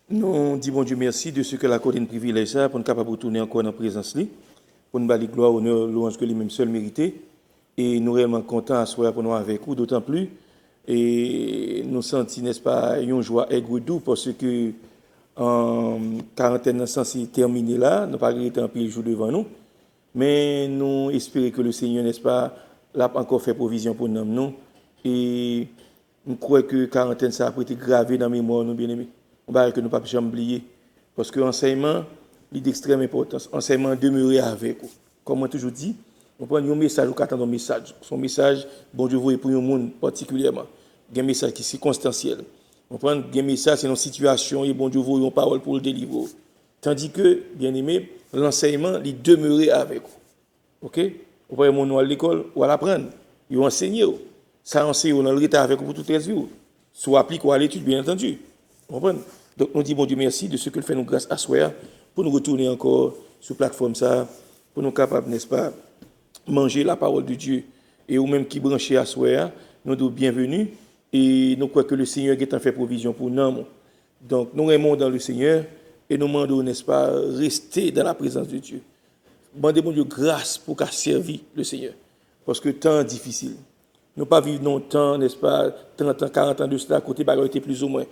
Nous disons bon Dieu merci de ce que la accordé un privilège ça pour nous capable de tourner encore dans la présence lui, pour nous bâtir gloire, honneur, louange que lui-même seul mérité. Et nous réellement contents à soir pour nous avec vous, d'autant plus. Et nous sentons, n'est-ce pas, une joie aigre doux parce que en quarantaine censée terminer là, nous pas regretter un pile jour devant nous. Mais nous espérons que le Seigneur, n'est-ce pas, l'a encore fait provision pour nous. Et nous croyons que quarantaine ça a été gravé dans la mémoire nous bien-aimés. On va que nous ne pas jamais oublier. Parce que l'enseignement est d'extrême importance. L'enseignement demeurer avec vous. Comme on toujours dit, on prend un message, on attend un message. Son message, bon Dieu, vous pour un monde particulièrement. Il y a un message qui est circonstanciel. On prend un message, c'est une situation, et bon Dieu, vous une parole pour le délivrer. Tandis que, bien aimé, l'enseignement, il demeurer avec vous. Ok? Vous prenez mon nom à l'école, ou à l'apprendre. Ils vont enseigner. Ça enseigne dans le retard avec vous pour toutes les jours. Soit applique ou à l'étude, bien entendu. Vous comprenez? Donc, nous disons bon Dieu merci de ce que fait nous grâce à soi pour nous retourner encore sur la plateforme ça, pour nous capables, n'est-ce pas, manger la parole de Dieu. Et ou même qui branchent à soi, nous sommes bienvenus et nous croyons que le Seigneur a fait provision pour nous. Donc, nous aimons dans le Seigneur et nous demandons, n'est-ce pas, rester dans la présence de Dieu. Demandez bon Dieu grâce pour qu'à servir le Seigneur. Parce que temps difficile. Nous pas vivre longtemps, n'est-ce pas, 30 ans, 40 ans de cela, à côté, bagarre était plus ou moins.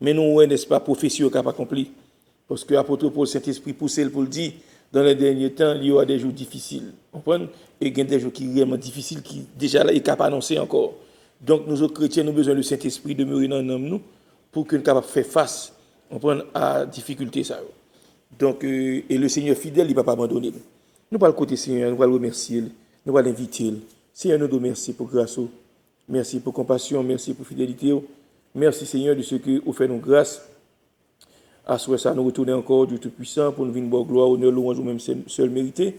Mais nous, n'est-ce pas, profession qui n'a pas accompli. Parce que l'apôtre Paul, Saint-Esprit, poussé pour le dire, dans les derniers temps, il y aura des jours difficiles. Vous comprenez? Et il y a des jours qui sont vraiment difficiles, qui déjà là, il n'est pas annoncé encore. Donc, nous autres chrétiens, nous avons besoin du Saint-Esprit de demeurer dans nous pour que nous soyons capables de faire face à la difficulté. Ça. Donc, et le Seigneur fidèle, il ne va pas abandonner. Nous allons le côté Seigneur, nous allons le remercier, nous allons l'inviter. Seigneur, nous te remercions pour grâce. Merci pour compassion, merci pour fidélité. Merci Seigneur de ce que vous faites nous grâce. À ce ça nous retourner encore du Tout-Puissant pour nous venir boire gloire, honneur, louange ou même seul mérité.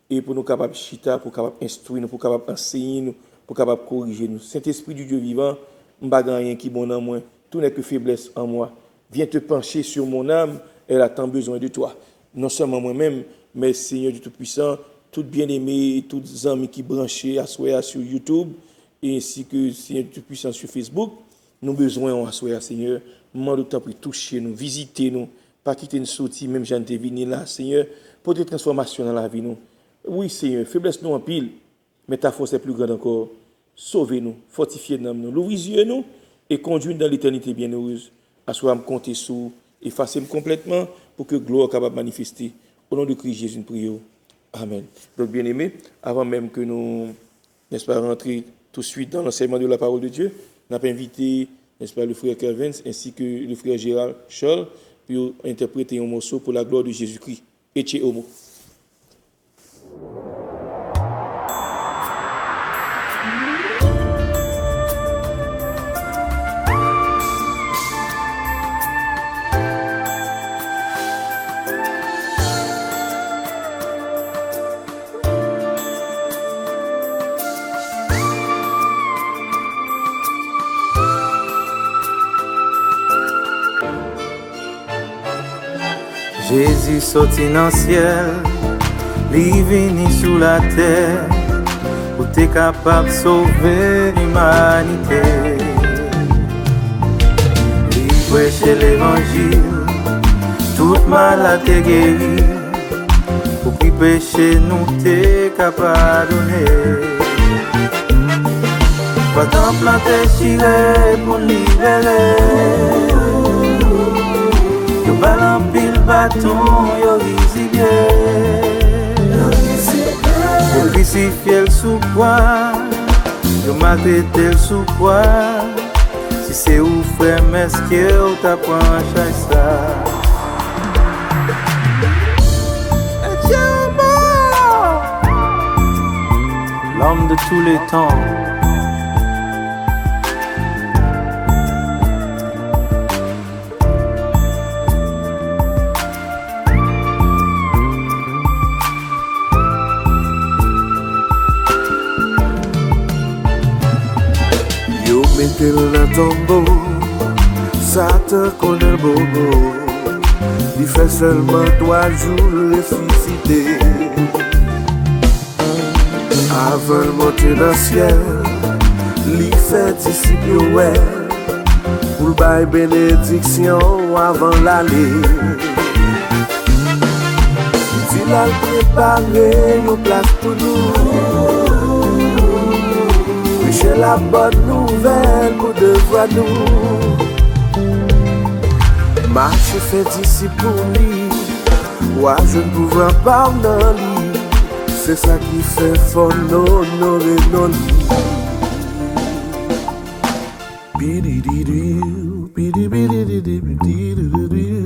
Et pour nous capables de chita, pour capables instruire nous, pour capables enseigner nous, pour capables corriger nous. Saint-Esprit du Dieu vivant, je ne sais rien qui est bon en moi. Tout n'est que faiblesse en moi. Viens te pencher sur mon âme, elle a tant besoin de toi. Non seulement moi-même, mais Seigneur du Tout-Puissant, tout bien-aimé, tous les amis qui branchés à soi sur YouTube, ainsi que Seigneur du Tout-Puissant sur Facebook. Nous avons besoin de soir, Seigneur. Moment de temps pour toucher nous, visiter nous, pas quitter nous sortir, même j'en ai venu là, Seigneur, pour des transformations dans la vie nous. Oui, Seigneur, faiblesse nous en pile, mais ta force est plus grande encore. Sauvez-nous, fortifiez-nous, louvisez-nous et conduisez-nous dans l'éternité bienheureuse. À soi, me compter sous, effacez-moi complètement pour que gloire soit capable de manifester. Au nom de Christ Jésus, nous prions. Amen. Donc, bien-aimés, avant même que nous, n'est-ce pas, rentrer tout de suite dans l'enseignement de la parole de Dieu, nous avons invité, n'est-ce pas, le frère Calvin ainsi que le frère Gérald Scholl pour interpréter un morceau pour la gloire de Jésus-Christ. Ecce homo. Jésus sorti dans le ciel, il venu sur la terre, pour être capable de sauver l'humanité. Il prêchait l'évangile, toute maladie guérie, pour qui péché nous t'es capable de donner. Pas tant planter chiré pour libérer. Yo balan pile bâton, yo risible. Yo crucifié le sous croix, yo maltraité le sous croix. Si c'est ou frère mesquin, ou t'apprends à chaque ça. tous les temps. Yo mettez le tombeau, ça te connaît le bobo. Il fait seulement 3 jours ressuscité. Avant de monter dans le ciel, il fait disciple ouais, pour le bail bénédiction avant l'aller. Il a préparé une place pour nous. Prêcher la bonne nouvelle pour devoir nous. Marche fait disciple pour lui. Ouais, je ne pouvais pas dans lui. C'est ça qui fait fort honorer nos lits. Bidididiu, bidibidididididididiu.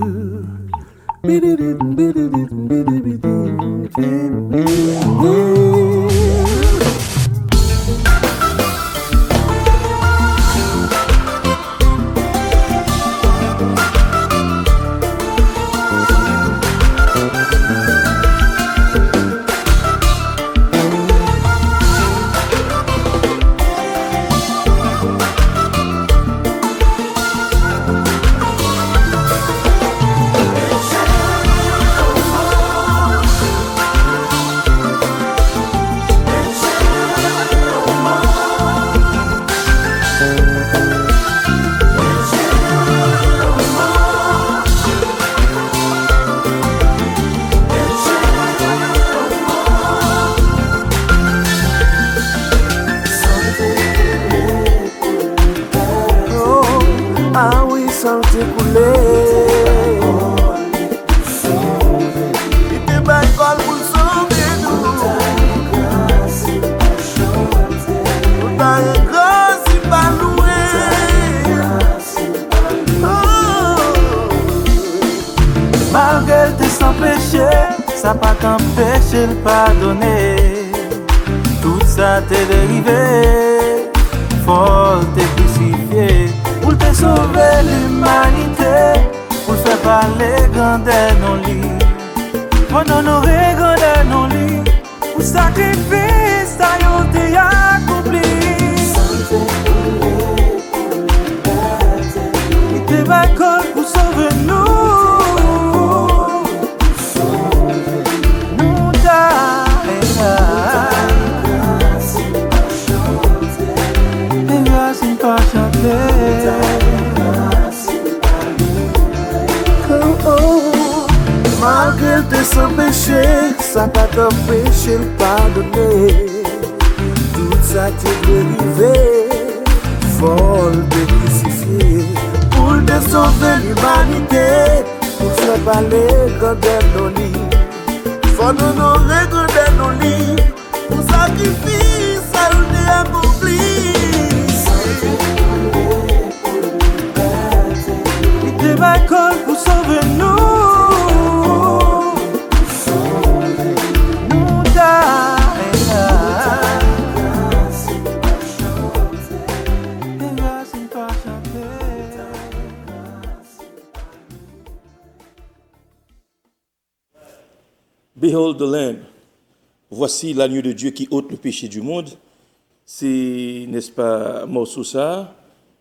Malgré tes sans péché, ça pas t'empêcher de pardonner. Tout ça t'est dérivé, faut te crucifier. Pour te sauver l'humanité, pour faire parler grandeur non lit. Pour honorer grandeur non lit. Pour sacrifice, ça y est accompli. Il te va pour sauver nous. Malgré tes sans péché, ça pas t'empêcher de pardonner. Tout ça t'est dérivé, faut te crucifier. Pour te sauver l'humanité, pour faire parler grandeur nos lits. Faut honorer grandeur nos lits. Pour sacrifice, ça t'est accompli. Il te va pour sauver nous. Behold the Lamb. Voici l'agneau de Dieu qui ôte le péché du monde. C'est, n'est-ce pas, morceau ça.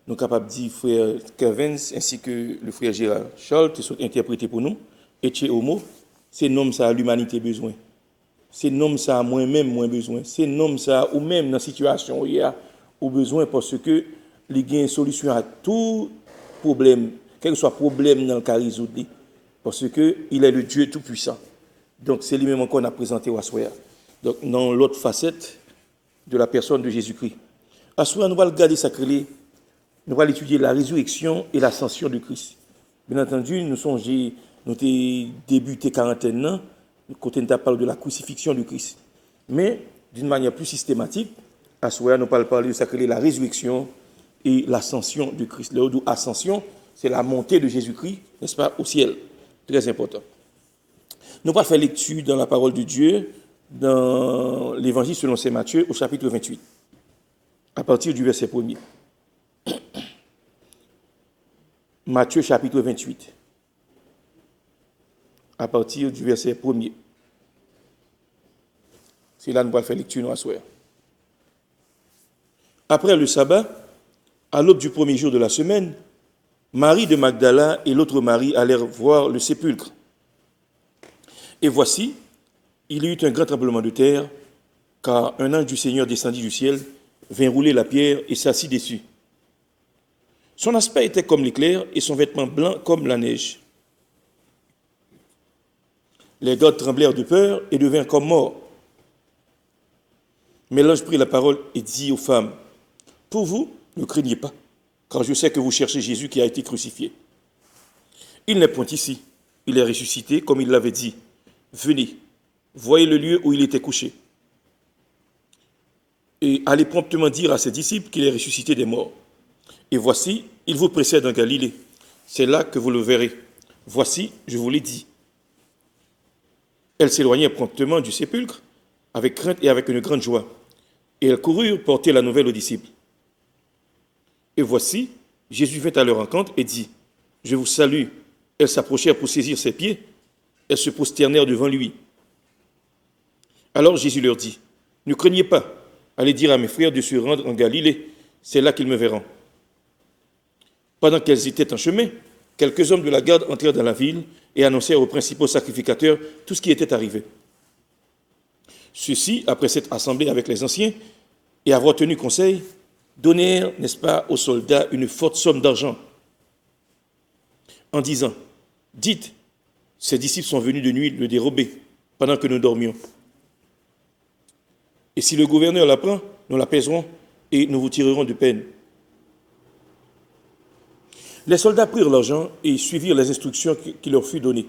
Nous sommes capables de dire frère Kevin ainsi que le frère Gérard Charles qui sont interprétés pour nous. Et chez Homo, c'est nom ça l'humanité besoin. C'est nom ça moi-même moins besoin. C'est nom ça ou même dans la situation où il y a au besoin parce que il y a une solution à tout problème, quel que soit problème dans le cas résoudre. Parce que il est le Dieu tout puissant. Donc c'est lui-même qu'on a présenté au Assoya. Donc dans l'autre facette de la personne de Jésus-Christ. Assoya, nous allons regarder ça créé. Nous allons étudier la résurrection et l'ascension de Christ. Bien entendu, nous avons débuté quarantaine, côté nous parlé de la crucifixion de Christ. Mais d'une manière plus systématique, à Soya, nous allons parler de ça, la résurrection et l'ascension de Christ. L'ascension, c'est la montée de Jésus-Christ, n'est-ce pas, au ciel. Très important. Nous allons faire lecture dans la parole de Dieu, dans l'évangile selon saint Matthieu au chapitre 28, à partir du verset 1er. Matthieu chapitre 28, à partir du verset 1er. C'est là que nous allons faire lecture à soir. Après le sabbat, à l'aube du premier jour de la semaine, Marie de Magdala et l'autre Marie allèrent voir le sépulcre. Et voici, il y eut un grand tremblement de terre, car un ange du Seigneur descendit du ciel, vint rouler la pierre et s'assit dessus. Son aspect était comme l'éclair et son vêtement blanc comme la neige. Les gardes tremblèrent de peur et devinrent comme morts. Mais l'ange prit la parole et dit aux femmes, « Pour vous, ne craignez pas, car je sais que vous cherchez Jésus qui a été crucifié. Il n'est point ici, il est ressuscité comme il l'avait dit. Venez, voyez le lieu où il était couché. Et allez promptement dire à ses disciples qu'il est ressuscité des morts. Et voici, il vous précède en Galilée. C'est là que vous le verrez. Voici, je vous l'ai dit. » Elles s'éloignèrent promptement du sépulcre, avec crainte et avec une grande joie. Et elles coururent porter la nouvelle aux disciples. Et voici, Jésus vint à leur rencontre et dit, « Je vous salue. » Elles s'approchèrent pour saisir ses pieds. Elles se prosternèrent devant lui. Alors Jésus leur dit, « Ne craignez pas. Allez dire à mes frères de se rendre en Galilée. C'est là qu'ils me verront. » Pendant qu'elles étaient en chemin, quelques hommes de la garde entrèrent dans la ville et annoncèrent aux principaux sacrificateurs tout ce qui était arrivé. Ceux-ci, après s'être assemblés avec les anciens et avoir tenu conseil, donnèrent, n'est-ce pas, aux soldats une forte somme d'argent, en disant, « Dites, ces disciples sont venus de nuit le dérober, pendant que nous dormions. Et si le gouverneur l'apprend, nous l'apaiserons et nous vous tirerons de peine. » Les soldats prirent l'argent et suivirent les instructions qui leur furent données.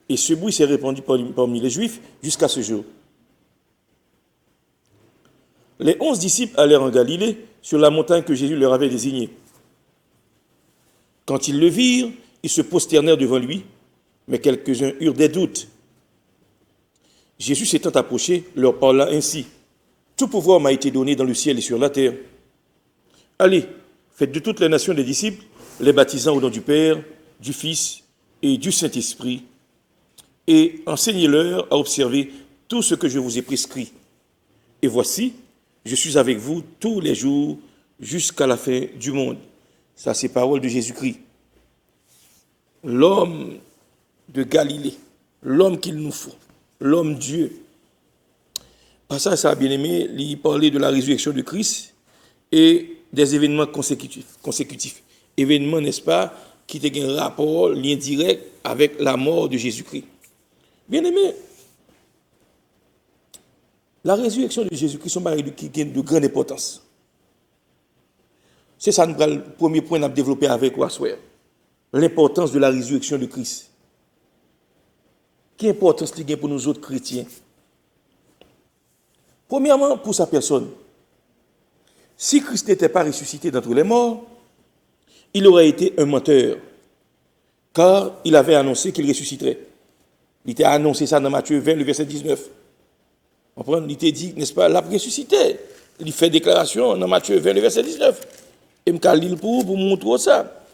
Et ce bruit s'est répandu parmi les Juifs jusqu'à ce jour. Les 11 disciples allèrent en Galilée, sur la montagne que Jésus leur avait désignée. Quand ils le virent, ils se prosternèrent devant lui, mais quelques-uns eurent des doutes. Jésus s'étant approché, leur parla ainsi. « Tout pouvoir m'a été donné dans le ciel et sur la terre. Allez, faites de toutes les nations des disciples, les baptisant au nom du Père, du Fils et du Saint-Esprit, et enseignez-leur à observer tout ce que je vous ai prescrit. Et voici, je suis avec vous tous les jours jusqu'à la fin du monde. » Ça, c'est parole de Jésus-Christ. L'homme de Galilée, l'homme qu'il nous faut, l'homme Dieu. Par ça, bien aimé, il parlait de la résurrection de Christ et des événements consécutifs. Événements, n'est-ce pas, qui ont un rapport, lien direct avec la mort de Jésus-Christ. Bien aimé, la résurrection de Jésus-Christ, c'est un bagage qui a de grande importance. C'est ça le premier point qu'on a développé avec vous, l'importance de la résurrection de Christ. Quelle importance il y a pour nous autres chrétiens? Premièrement, pour sa personne. Si Christ n'était pas ressuscité d'entre les morts, il aurait été un menteur, car il avait annoncé qu'il ressusciterait. Il était annoncé ça dans Matthieu 20, le verset 19. Il était dit, n'est-ce pas, l'a ressuscité. Il fait déclaration dans Matthieu 20, le verset 19. Et je vais lire pour montrer ça.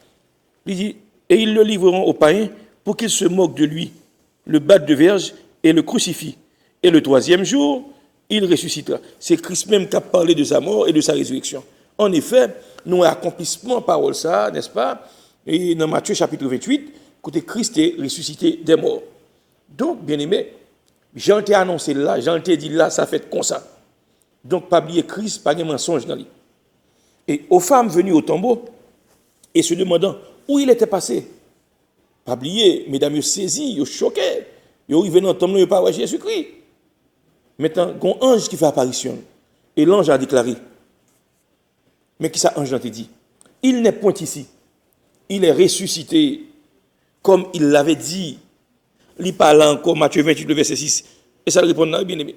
Il dit, et ils le livreront aux païens pour qu'ils se moquent de lui, le battent de verge et le crucifient. Et le troisième jour, il ressuscitera. C'est Christ même qui a parlé de sa mort et de sa résurrection. En effet, nous avons accomplissement parole ça, n'est-ce pas? Et dans Matthieu chapitre 28, côté Christ est ressuscité des morts. Donc, bien aimé, Jean t'a annoncé là, Jean t'a dit là, ça fait comme ça. Donc, pas oublier Christ, pas de mensonge dans lui. Et aux femmes venues au tombeau et se demandant où il était passé, pas oublier, mesdames, ils saisi, ils choqués, ils arrivent dans le tombeau, ils pas voir Jésus-Christ. Maintenant, il y a un ange qui fait apparition. Et l'ange a déclaré, mais qui ça, ange t'a dit? Il n'est point ici. Il est ressuscité, comme il l'avait dit. Il parle encore, Matthieu 28, le verset 6. Et ça répond, bien aimé.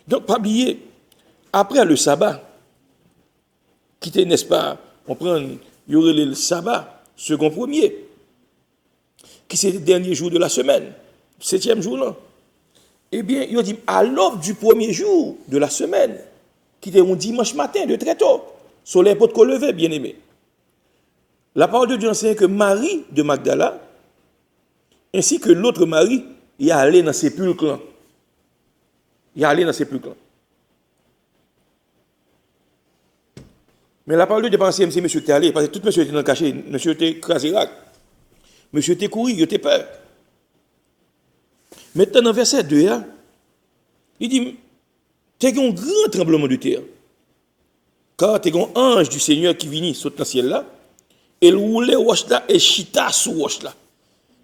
Donc, pas oublier, après le sabbat, qui était, n'est-ce pas, on prend, il y aurait le sabbat, second premier, qui c'est le dernier jour de la semaine, 7e jour là. Eh bien, il dit à l'aube du premier jour de la semaine, qui était un dimanche matin de très tôt, soleil peut te lever, bien aimé. La parole de Dieu enseigne que Marie de Magdala, ainsi que l'autre Marie, il est allé dans le sépulcre. Il est allé dans le sépulcre. Mais la parole de Dieu pense que monsieur était allé, parce que tout monsieur était dans le cachet, monsieur était crasé rac. Monsieur était couru, il était peur. Maintenant, dans verset 2, il dit, tu as un grand tremblement de terre. Car tu as un ange du Seigneur qui vient sauter dans le ciel là, et il roulait roche là et chita sous roche là.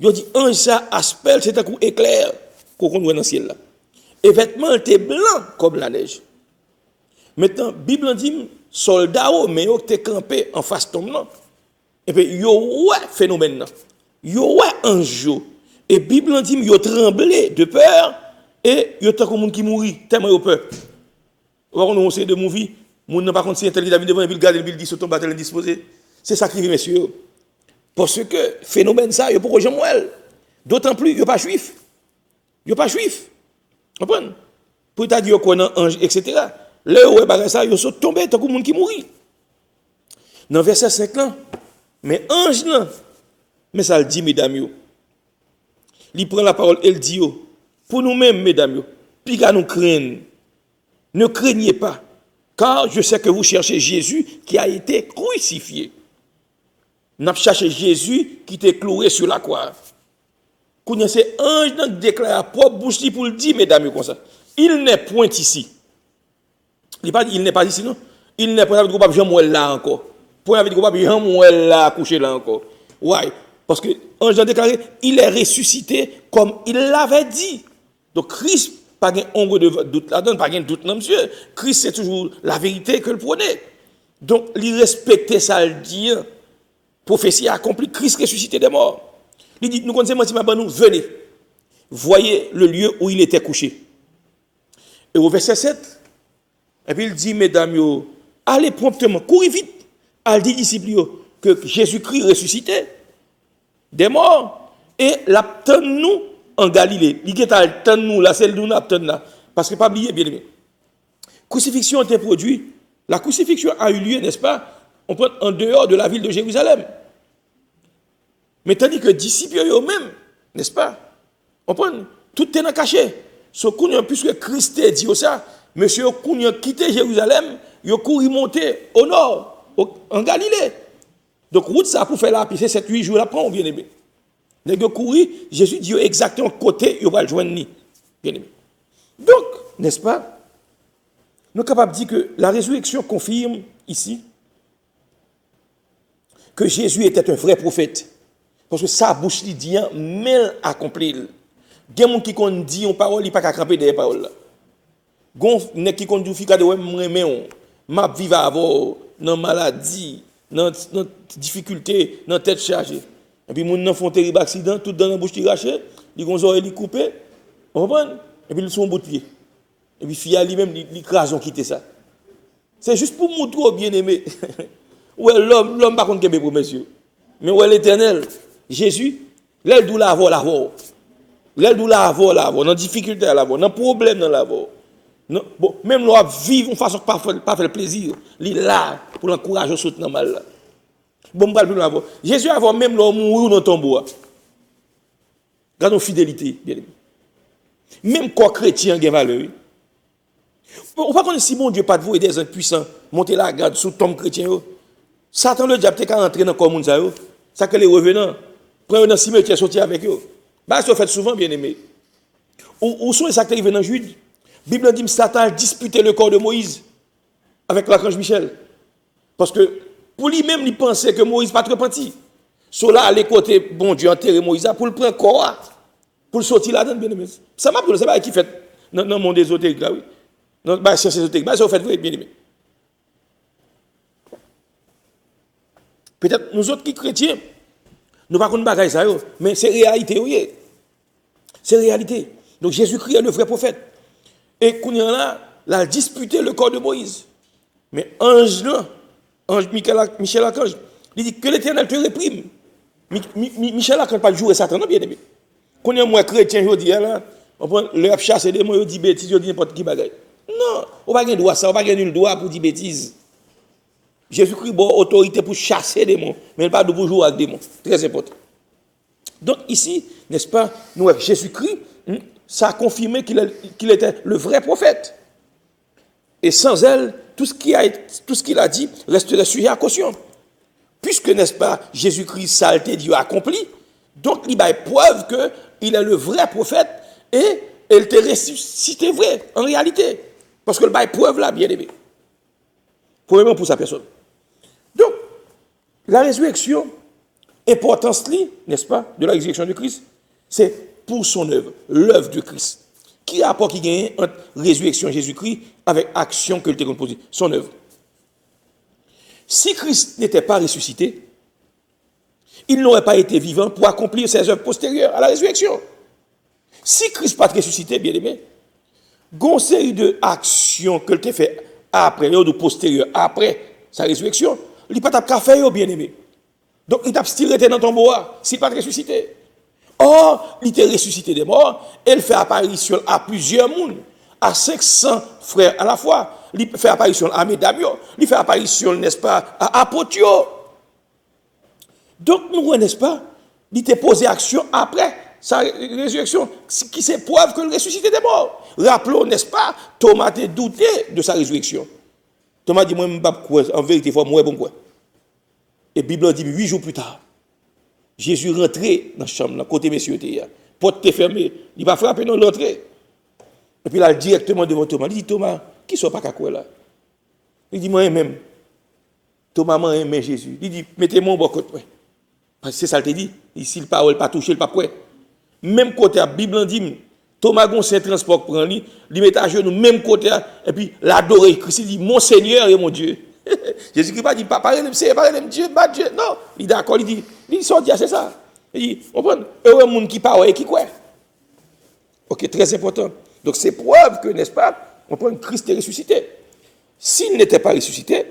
Il dit, ange ça, aspect, c'est un coup éclair qu'on voit dans le ciel là. Et vêtements étaient blancs comme la neige. Maintenant, la Bible dit, soldats, mais ils étaient campés en face de là. Et puis, ils ont phénomène. Ils ont ange. Et la Bible dit, ils ont tremblé de peur et ils ont comme monde qui mourit, tellement ils ont peur. On sait de mourir, on n'a pas compte si un tel David devant il regarde, il dit, sur ton bâtiment disposé. C'est ça qui arrive, messieurs. Parce que phénomène ça, il n'y a pas de gens. D'autant plus, il n'y a pas juif. Il n'y a pas juif. Vous comprenez? Pour te dire qu'on a un ange, etc. Là où ça, ils sont tombés, tant que monde qui mourit. Dans verset 5 là, mais ange là, mais ça le dit, mesdames, il prend la parole et il dit, pour nous-mêmes, mesdames, puis qu'à nous craindre, ne craignez pas, car je sais que vous cherchez Jésus qui a été crucifié. Nous avons cherché Jésus qui était cloué sur la croix. Quand c'est ange qui déclare à propre bouche pour le dire, mesdames, comme ça. Il n'est point ici. Il n'est pas ici, non? Il n'est pas avec Jean Mouel là encore. Point avec Jean Mouel là, couché là encore. Ouais. Parce que l'ange a déclaré, il est ressuscité comme il l'avait dit. Donc Christ, pas de ombre de doute là-dedans, pas de doute non, monsieur. Christ, c'est toujours la vérité que le prenait. Donc, il respectait ça, le dit. Prophétie accomplie, Christ ressuscité des morts. Il dit, nous connaissons, nous, venez, voyez le lieu où il était couché. Et au verset 7, et puis il dit, mesdames, allez promptement, courez vite, à dire disciples que Jésus-Christ ressuscité des morts, et l'attend nous en Galilée. Il est à nous, là, celle nous l'attend là. Parce que pas oublier, bien aimé. Crucifixion a été produite. La crucifixion a eu lieu, n'est-ce pas? On prend en dehors de la ville de Jérusalem. Mais tandis que disciples eux-mêmes, n'est-ce pas? On prend tout est dans caché. Puisque Christ a dit ça, monsieur Kounyan quitté Jérusalem, il a couru monter au nord, en Galilée. Donc, route ça pour faire la piste, 7-8 jours après, on bien aimé. Les gens couru, Jésus dit exactement côté, il va le joindre, bien aimé. Donc, n'est-ce pas? Nous sommes capables de dire que la résurrection confirme ici que Jésus était un vrai prophète. Parce que sa bouche lui dit, mais accompli. Il y a des gens qui dit une parole, il n'y a pas qu'à camper des paroles. Il y a des gens qui dit, je vais vivre avant, dans la maladie, dans la difficulté, dans la tête chargée. Et puis, les gens font un terrible accident, tout dans la bouche qui rachée, ils ont les oreilles coupées, vous comprenez? Et puis, ils sont au bout de pied. Et puis, fille lui-même, il crase, on quitte ça. C'est juste pour montrer bien aimé. Ouais, l'homme pas contre pour monsieur. Mais ouais, l'éternel, Jésus, l'aile d'où la voix, l'aile d'où la voix, dans la difficulté, dans le problème, dans la voix. Bon, même l'on vivre, on façon pas faire le plaisir. Il est là pour l'encourager au soutenir dans mal. Bon, pas la voix. Jésus a même l'homme mourir dans le tombeau. Gardons fidélité, bien aimé. Même quoi chrétien a valeur. On va connaître si mon Dieu pas de vous et des gens puissants, monter la garde sous tombe chrétien. Satan le diable t'es entrer dans le commun ça. Ça que les revenants, prendre dans cimetière sortir avec eux. Bah ça fait souvent bien aimé. Où sont les acteurs qui viennent dans Jude? La Bible dit que Satan a disputé le corps de Moïse avec l'archange Michel. Parce que pour lui-même, il pensait que Moïse pas repenti. Cela allait côté bon Dieu enterrer Moïse pour le prendre corps, pour le sortir là-dedans bien aimé. Ça m'a pris, c'est pas qui fait dans le monde ésotérique là oui. Dans la science ésotérique, bah ça fait vrai bien aimé. Peut-être nous autres qui chrétiens, nous ne connaissons pas ça, mais c'est réalité, oui. C'est réalité. Donc Jésus-Christ est le vrai prophète. Et qu'on y en a, il a disputé le corps de Moïse. Mais ange Michel Archange, il dit que l'Éternel te réprime. Michel Archange pas jouer Satan, non bien aimé. Qu'on y a moi chrétien, je dis là, On prend le chasser des mots, il dit bêtises, il dit n'importe qui bagaille. Non, on va pas droit ça, on va pas nul droit pour dire bêtises. Jésus-Christ a autorité pour chasser des démons, mais il pas de jouer avec des démons. Très important. Donc ici, n'est-ce pas, nous Jésus-Christ, ça a confirmé qu'il était le vrai prophète. Et sans elle, tout ce qu'il a dit resterait sujet à caution. Puisque, n'est-ce pas, Jésus-Christ, ça a été Dieu accompli, donc il a preuve qu'il est le vrai prophète et il était ressuscité vrai, en réalité. Parce que le bail preuve là, bien aimé. Premièrement pour sa personne. Donc, la résurrection, importance, n'est-ce pas, de la résurrection de Christ, c'est pour son œuvre, l'œuvre de Christ. Qui a rapport qui gagne entre résurrection de Jésus-Christ avec action que le composé, son œuvre. Si Christ n'était pas ressuscité, il n'aurait pas été vivant pour accomplir ses œuvres postérieures à la résurrection. Si Christ n'a pas ressuscité, bien aimé, il y a une série d'actions que tu fait après, ou postérieures, après sa résurrection, il n'a pas de faire, bien aimé. Donc il t'a still été dans ton bois, s'il n'a pas ressuscité. Or, il était ressuscité des morts, il fait apparition à plusieurs mondes, à 500 frères à la fois. Il fait apparition à Médamio, il fait apparition, n'est-ce pas, à Apotio. Donc, nous, n'est-ce pas, il était posé action après sa résurrection, qui c'est preuve que le ressuscité des morts. Rappelons, n'est-ce pas, Thomas a douté de sa résurrection. Thomas dit, moi, je ne sais pas quoi, en vérité, moi, bon quoi. Et la Bible dit, 8 jours plus tard, Jésus rentré dans la chambre, côté messieurs était porte était fermée, il va frapper dans l'entrée. Et puis là, directement devant Thomas, il dit, Thomas, qui soit pas quoi là? Il dit, moi-même, Thomas m'a aimé Jésus. Il dit, mettez-moi au bon côté. Parce que c'est ça qu'il dit. Ici, le parole pas touché, le pas prêt. Même côté, la Bible dit, Thomas gon saint transport prend lui, il met à genoux, même côté, et puis l'adorer. Christ dit, mon Seigneur et mon Dieu. Jésus-Christ pas dit, pas parler de Dieu, pas Dieu. Non, il est d'accord, il sort dire, c'est ça. Il dit, on prend, heureux monde qui parle et qui croit. Ok, très important. Donc c'est preuve que, n'est-ce pas, on prend Christ est ressuscité. S'il n'était pas ressuscité,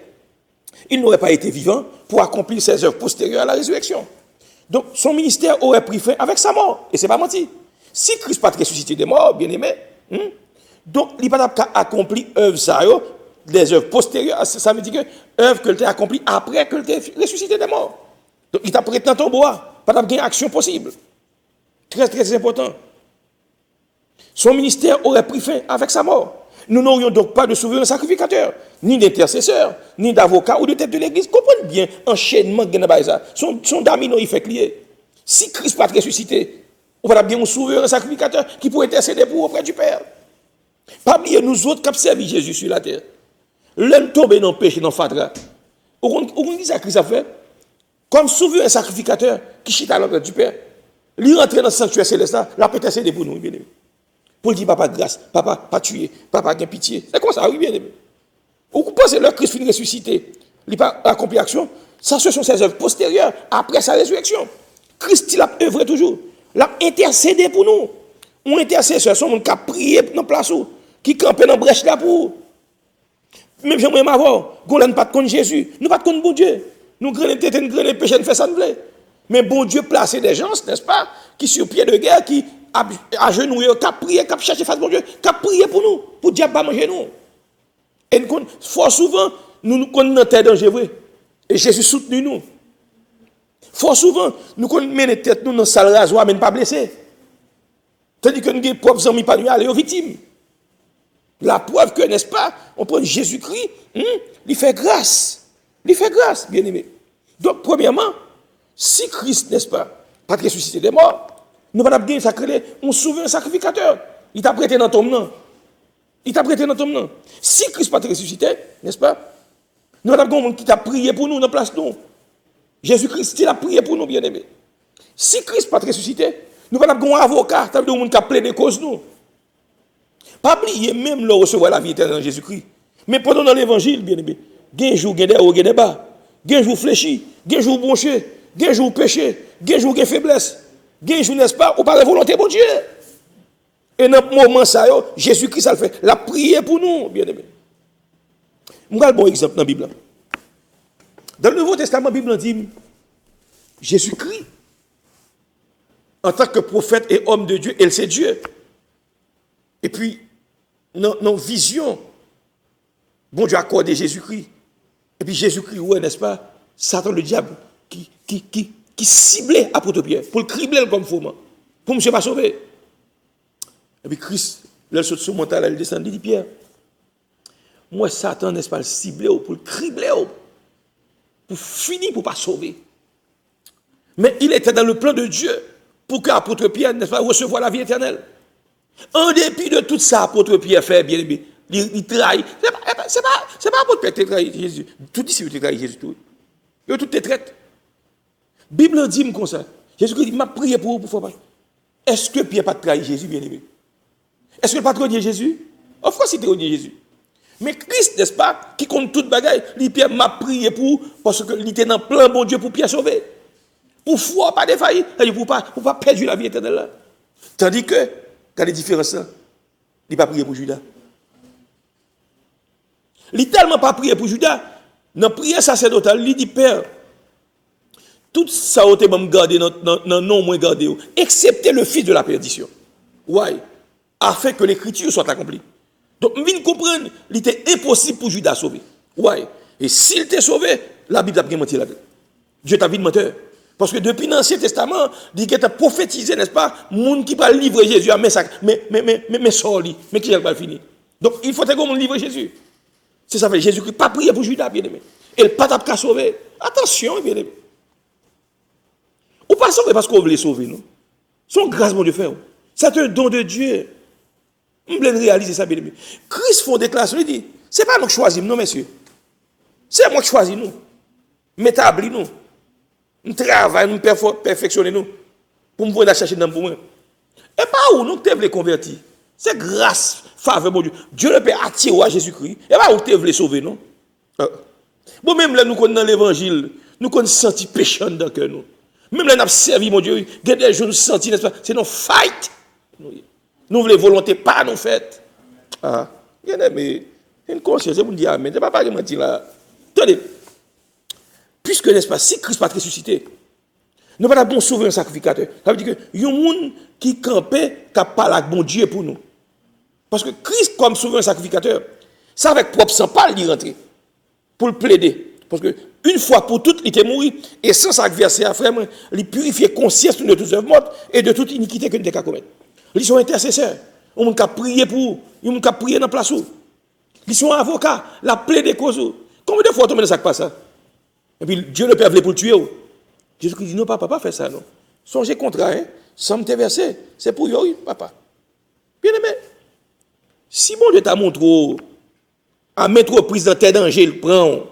il n'aurait pas été vivant pour accomplir ses œuvres postérieures à la résurrection. Donc son ministère aurait pris fin avec sa mort. Et ce n'est pas menti. Si Christ n'a pas ressuscité des morts, bien aimé, donc il n'a pas accompli œuvres, des œuvres postérieures. Ça veut dire que œuvres que tu as accomplies après que tu as ressuscité des morts. Donc il t'a prêté dans ton bois, pas d'avoir action possible. Très, très important. Son ministère aurait pris fin avec sa mort. Nous n'aurions donc pas de souverain sacrificateur, ni d'intercesseur, ni d'avocat ou de tête de l'église. Comprenez bien, enchaînement de ça. Son domino, il fait lier. Si Christ n'a pas ressuscité, on va bien un souverain sacrificateur qui pourrait intercéder pour auprès du Père. Pas oublier nous autres qui avons servi Jésus sur la terre. L'homme tombé dans le péché, dans le fatra. On dit ça, Christ a fait. Comme souverain sacrificateur qui chita à l'entrée du Père. Il rentre dans le sanctuaire céleste, la peut intercéder pour nous, bien aimé. Pour dire, papa, grâce, papa, pas tuer, papa, gain pitié. C'est comme ça, oui, bien aimé. Vous pensez que Christ finit ressuscité, il n'a pas accompli action, ça, ce sont ses œuvres postérieures après sa résurrection. Christ, il a œuvré toujours. Il a intercédé pour nous. On intercesseur, son monde qui a prié dans la place, qui campait dans la brèche là pour. Même j'aimerais m'avoir, nous ne pas de contre Jésus, nous pas de contre bon Dieu. Nous grenons péché, nous faisons ça, nous plaît. Mais bon Dieu placé des gens, n'est-ce pas, qui sur pied de guerre, qui à genoux, qui a prié, qui a cherché face bon Dieu, qui a prié pour nous, pour diable pas manger nous. Et nous, fort souvent, nous connaissons notre danger vrai. Et Jésus soutenu nous. Fort souvent, nous connaissons notre tête nous dans la salle rasoir, mais pas blessés. Tandis que nous avons propres amis pas nous aller aux victimes. La preuve que, n'est-ce pas, on prend Jésus-Christ, il fait grâce. Il fait grâce, bien aimé. Donc, premièrement, si Christ, n'est-ce pas, pas ressuscité des morts, nous allons bien sacrer un souverain sacrificateur. Il t'a prêté dans ton nom. Il t'a prêté dans ton nom. Si Christ pas ressuscité, n'est-ce pas, nous allons bien qui t'a prié pour nous dans la place nous. Jésus-Christ, il a prié pour nous, bien aimé. Si Christ pas ressuscité, nous allons bien un avocat, ça veut dire un monde qui a plaidé cause nous. Pas oublier même le recevoir la vie éternelle en Jésus-Christ. Mais pendant dans l'évangile, bien aimé, il y a un jour, il y a des hauts, il y a des bas. Il y a un jour fléchi, il y a un jour bronché, il y a un jour péché, il y a un jour faiblesse. Il y a un jour, n'est-ce pas, ou par la volonté de Dieu. Et dans ce moment, ça, Jésus-Christ, ça le fait. La prière pour nous, bien aimé. Je vais un bon exemple dans la Bible. Dans le Nouveau Testament, la Bible dit Jésus-Christ, en tant que prophète et homme de Dieu, il c'est Dieu. Et puis, nos visions, bon Dieu a accordé Jésus-Christ. Et puis Jésus-Christ, ouais, n'est-ce pas? Satan, le diable, qui ciblait apôtre Pierre, pour le cribler comme faux, pour monsieur pas sauver. Et puis Christ, là, saute sur montagne, il descend, il dit Pierre, moi, Satan, n'est-ce pas, le ciblé pour le cribler, pour finir, pour pas sauver. Mais il était dans le plan de Dieu pour qu'apôtre Pierre, n'est-ce pas, recevoir la vie éternelle. En dépit de tout ça, apôtre Pierre fait, bien aimé, il trahit. C'est pas apôtre Pierre qui trahit Jésus. Tout disciple qui trahit Jésus. Tout te traite. Bible dit comme ça. Jésus-Christ dit, m'a prié pour vous, pour faire. Est-ce que Pierre n'a pas trahi Jésus, bien aimé? Est-ce que le patron de Jésus? Of course, il trahit Jésus. Mais Christ, n'est-ce pas, qui compte toute bagaille, Pierre m'a prié pour, parce qu'il était dans le plan bon Dieu pour Pierre sauver. Pour foi, pas défaillir, pour pas perdre la vie éternelle là. Tandis que, quand les différences là, il n'a pas prié pour Judas. Il n'a tellement pas prié pour Judas, dans la prière sacerdotale, il dit, Père, tout ça a été gardé dans le nom moins gardé, excepté le fils de la perdition. Ouais. Afin que l'écriture soit accomplie. Donc, je comprendre, il était impossible pour Judas sauver. Ouais. Et s'il était sauvé, la Bible a bien menti là-dedans. Dieu t'a vu de menteur. Parce que depuis l'Ancien Testament, il dit qu'il a prophétisé, n'est-ce pas, monde qui va livrer Jésus à mais sort, mais qui va le finir. Donc, il faut que on livre Jésus. C'est ça fait Jésus qui n'a pas prié pour Judas, bien aimé. Et le pas qu'à sauver. Attention, bien aimé. Ou pas sauver parce qu'on veut les sauver, non? Son grâce, mon Dieu, fait. C'est un don de Dieu. On veut réaliser ça, bien aimé. Christ fait une déclaration, il dit, c'est pas nous qui choisissons, non, messieurs. C'est moi qui choisis, nous. M'établis, nous. Nous travaillons, nous perfectionnons, nous. Pour me voir chercher dans pour moi. Et pas où nous te voulons convertir. C'est grâce, faveur, mon Dieu. Dieu le Père attire à Jésus-Christ. Et pas où te voulons sauver, non? Bon, même là, nous connaissons dans l'évangile, nous connaissons senti péché dans le cœur, nous. Même là, nous avons servi, mon Dieu, des jours, nous senti, n'est-ce pas? C'est nos fight. Nous voulons volonté, pas nos fêtes. Ah, bien aimé, une conscience, vous me dites, amen. C'est pas pareil, mentir là. Attendez. Puisque, n'est-ce pas, si Christ n'a pas ressuscité, nous n'avons pas bon sauveur, un sacrificateur. Ça veut dire que il y a un monde qui campait, qui parle avec bon Dieu pour nous. Parce que Christ, comme sauveur, un sacrificateur, ça avec propre sang, pas le rentrer. Pour le plaider. Parce que, une fois pour toutes, il était mort, et sans sacrifier à frère, il purifiait conscience de toutes œuvres mortes et de toute iniquité que nous avons commettre. Ils sont intercesseurs. On a prié pour, on a prié dans la place. Ils sont avocats, la plaide cause. Combien de fois on tombe dans ça passe ça? Et puis Dieu le Père voulait pour le tuer. Jésus-Christ dit non, papa, pas faire ça, non. Songez contrat, hein. Sans te verser, c'est pour lui, papa. Bien aimé. Si bon Dieu t'a montré à mettre aux prises dans tes dangers, il prend.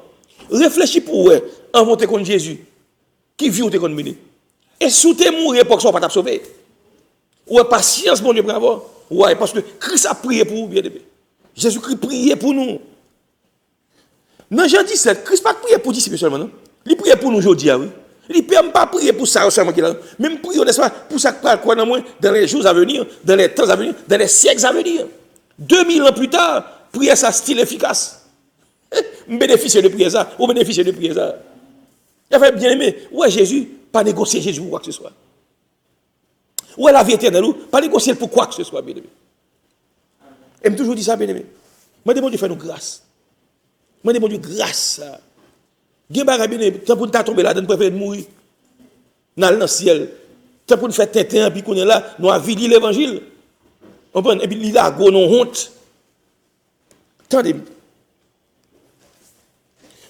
Réfléchis pour eux, inventer contre Jésus, qui vit ou te conminé. Et sous tes mourir pour que ça ne soit pas sauvé. Ouais, patience, mon Dieu, bravo. Ouais, parce que Christ a prié pour vous, bien aimé. Jésus-Christ priait pour nous. Dans Jean 17, Christ n'a pas prié pour disciples seulement, non? Il priait pour nous aujourd'hui, oui. Il ne peut pas prier pour ça seulement qu'il a. Même prier, n'est-ce pas, pour ça que quoi dans les jours à venir, dans les temps à venir, dans les siècles à venir. 2000 ans plus tard, prier ça style efficace. Bénéficier de prier ça, ou bénéficier de prier ça. Il a fait bien aimé. Ouais, Jésus, pas négocier Jésus pour quoi que ce soit. Ouais, la vie éternelle, pas négocier pour quoi que ce soit, bien aimé. Et me toujours dit ça, bien aimé. Moi, demande Dieu faire nous grâce. Moi, demande Dieu grâce. Bien aimé, tant pour nous tomber là, nous préférons mourir. Dans le ciel. Tant pour nous faire tintin, puis qu'on est là, nous avons vu l'évangile. Et puis, il a une honte. Attendez.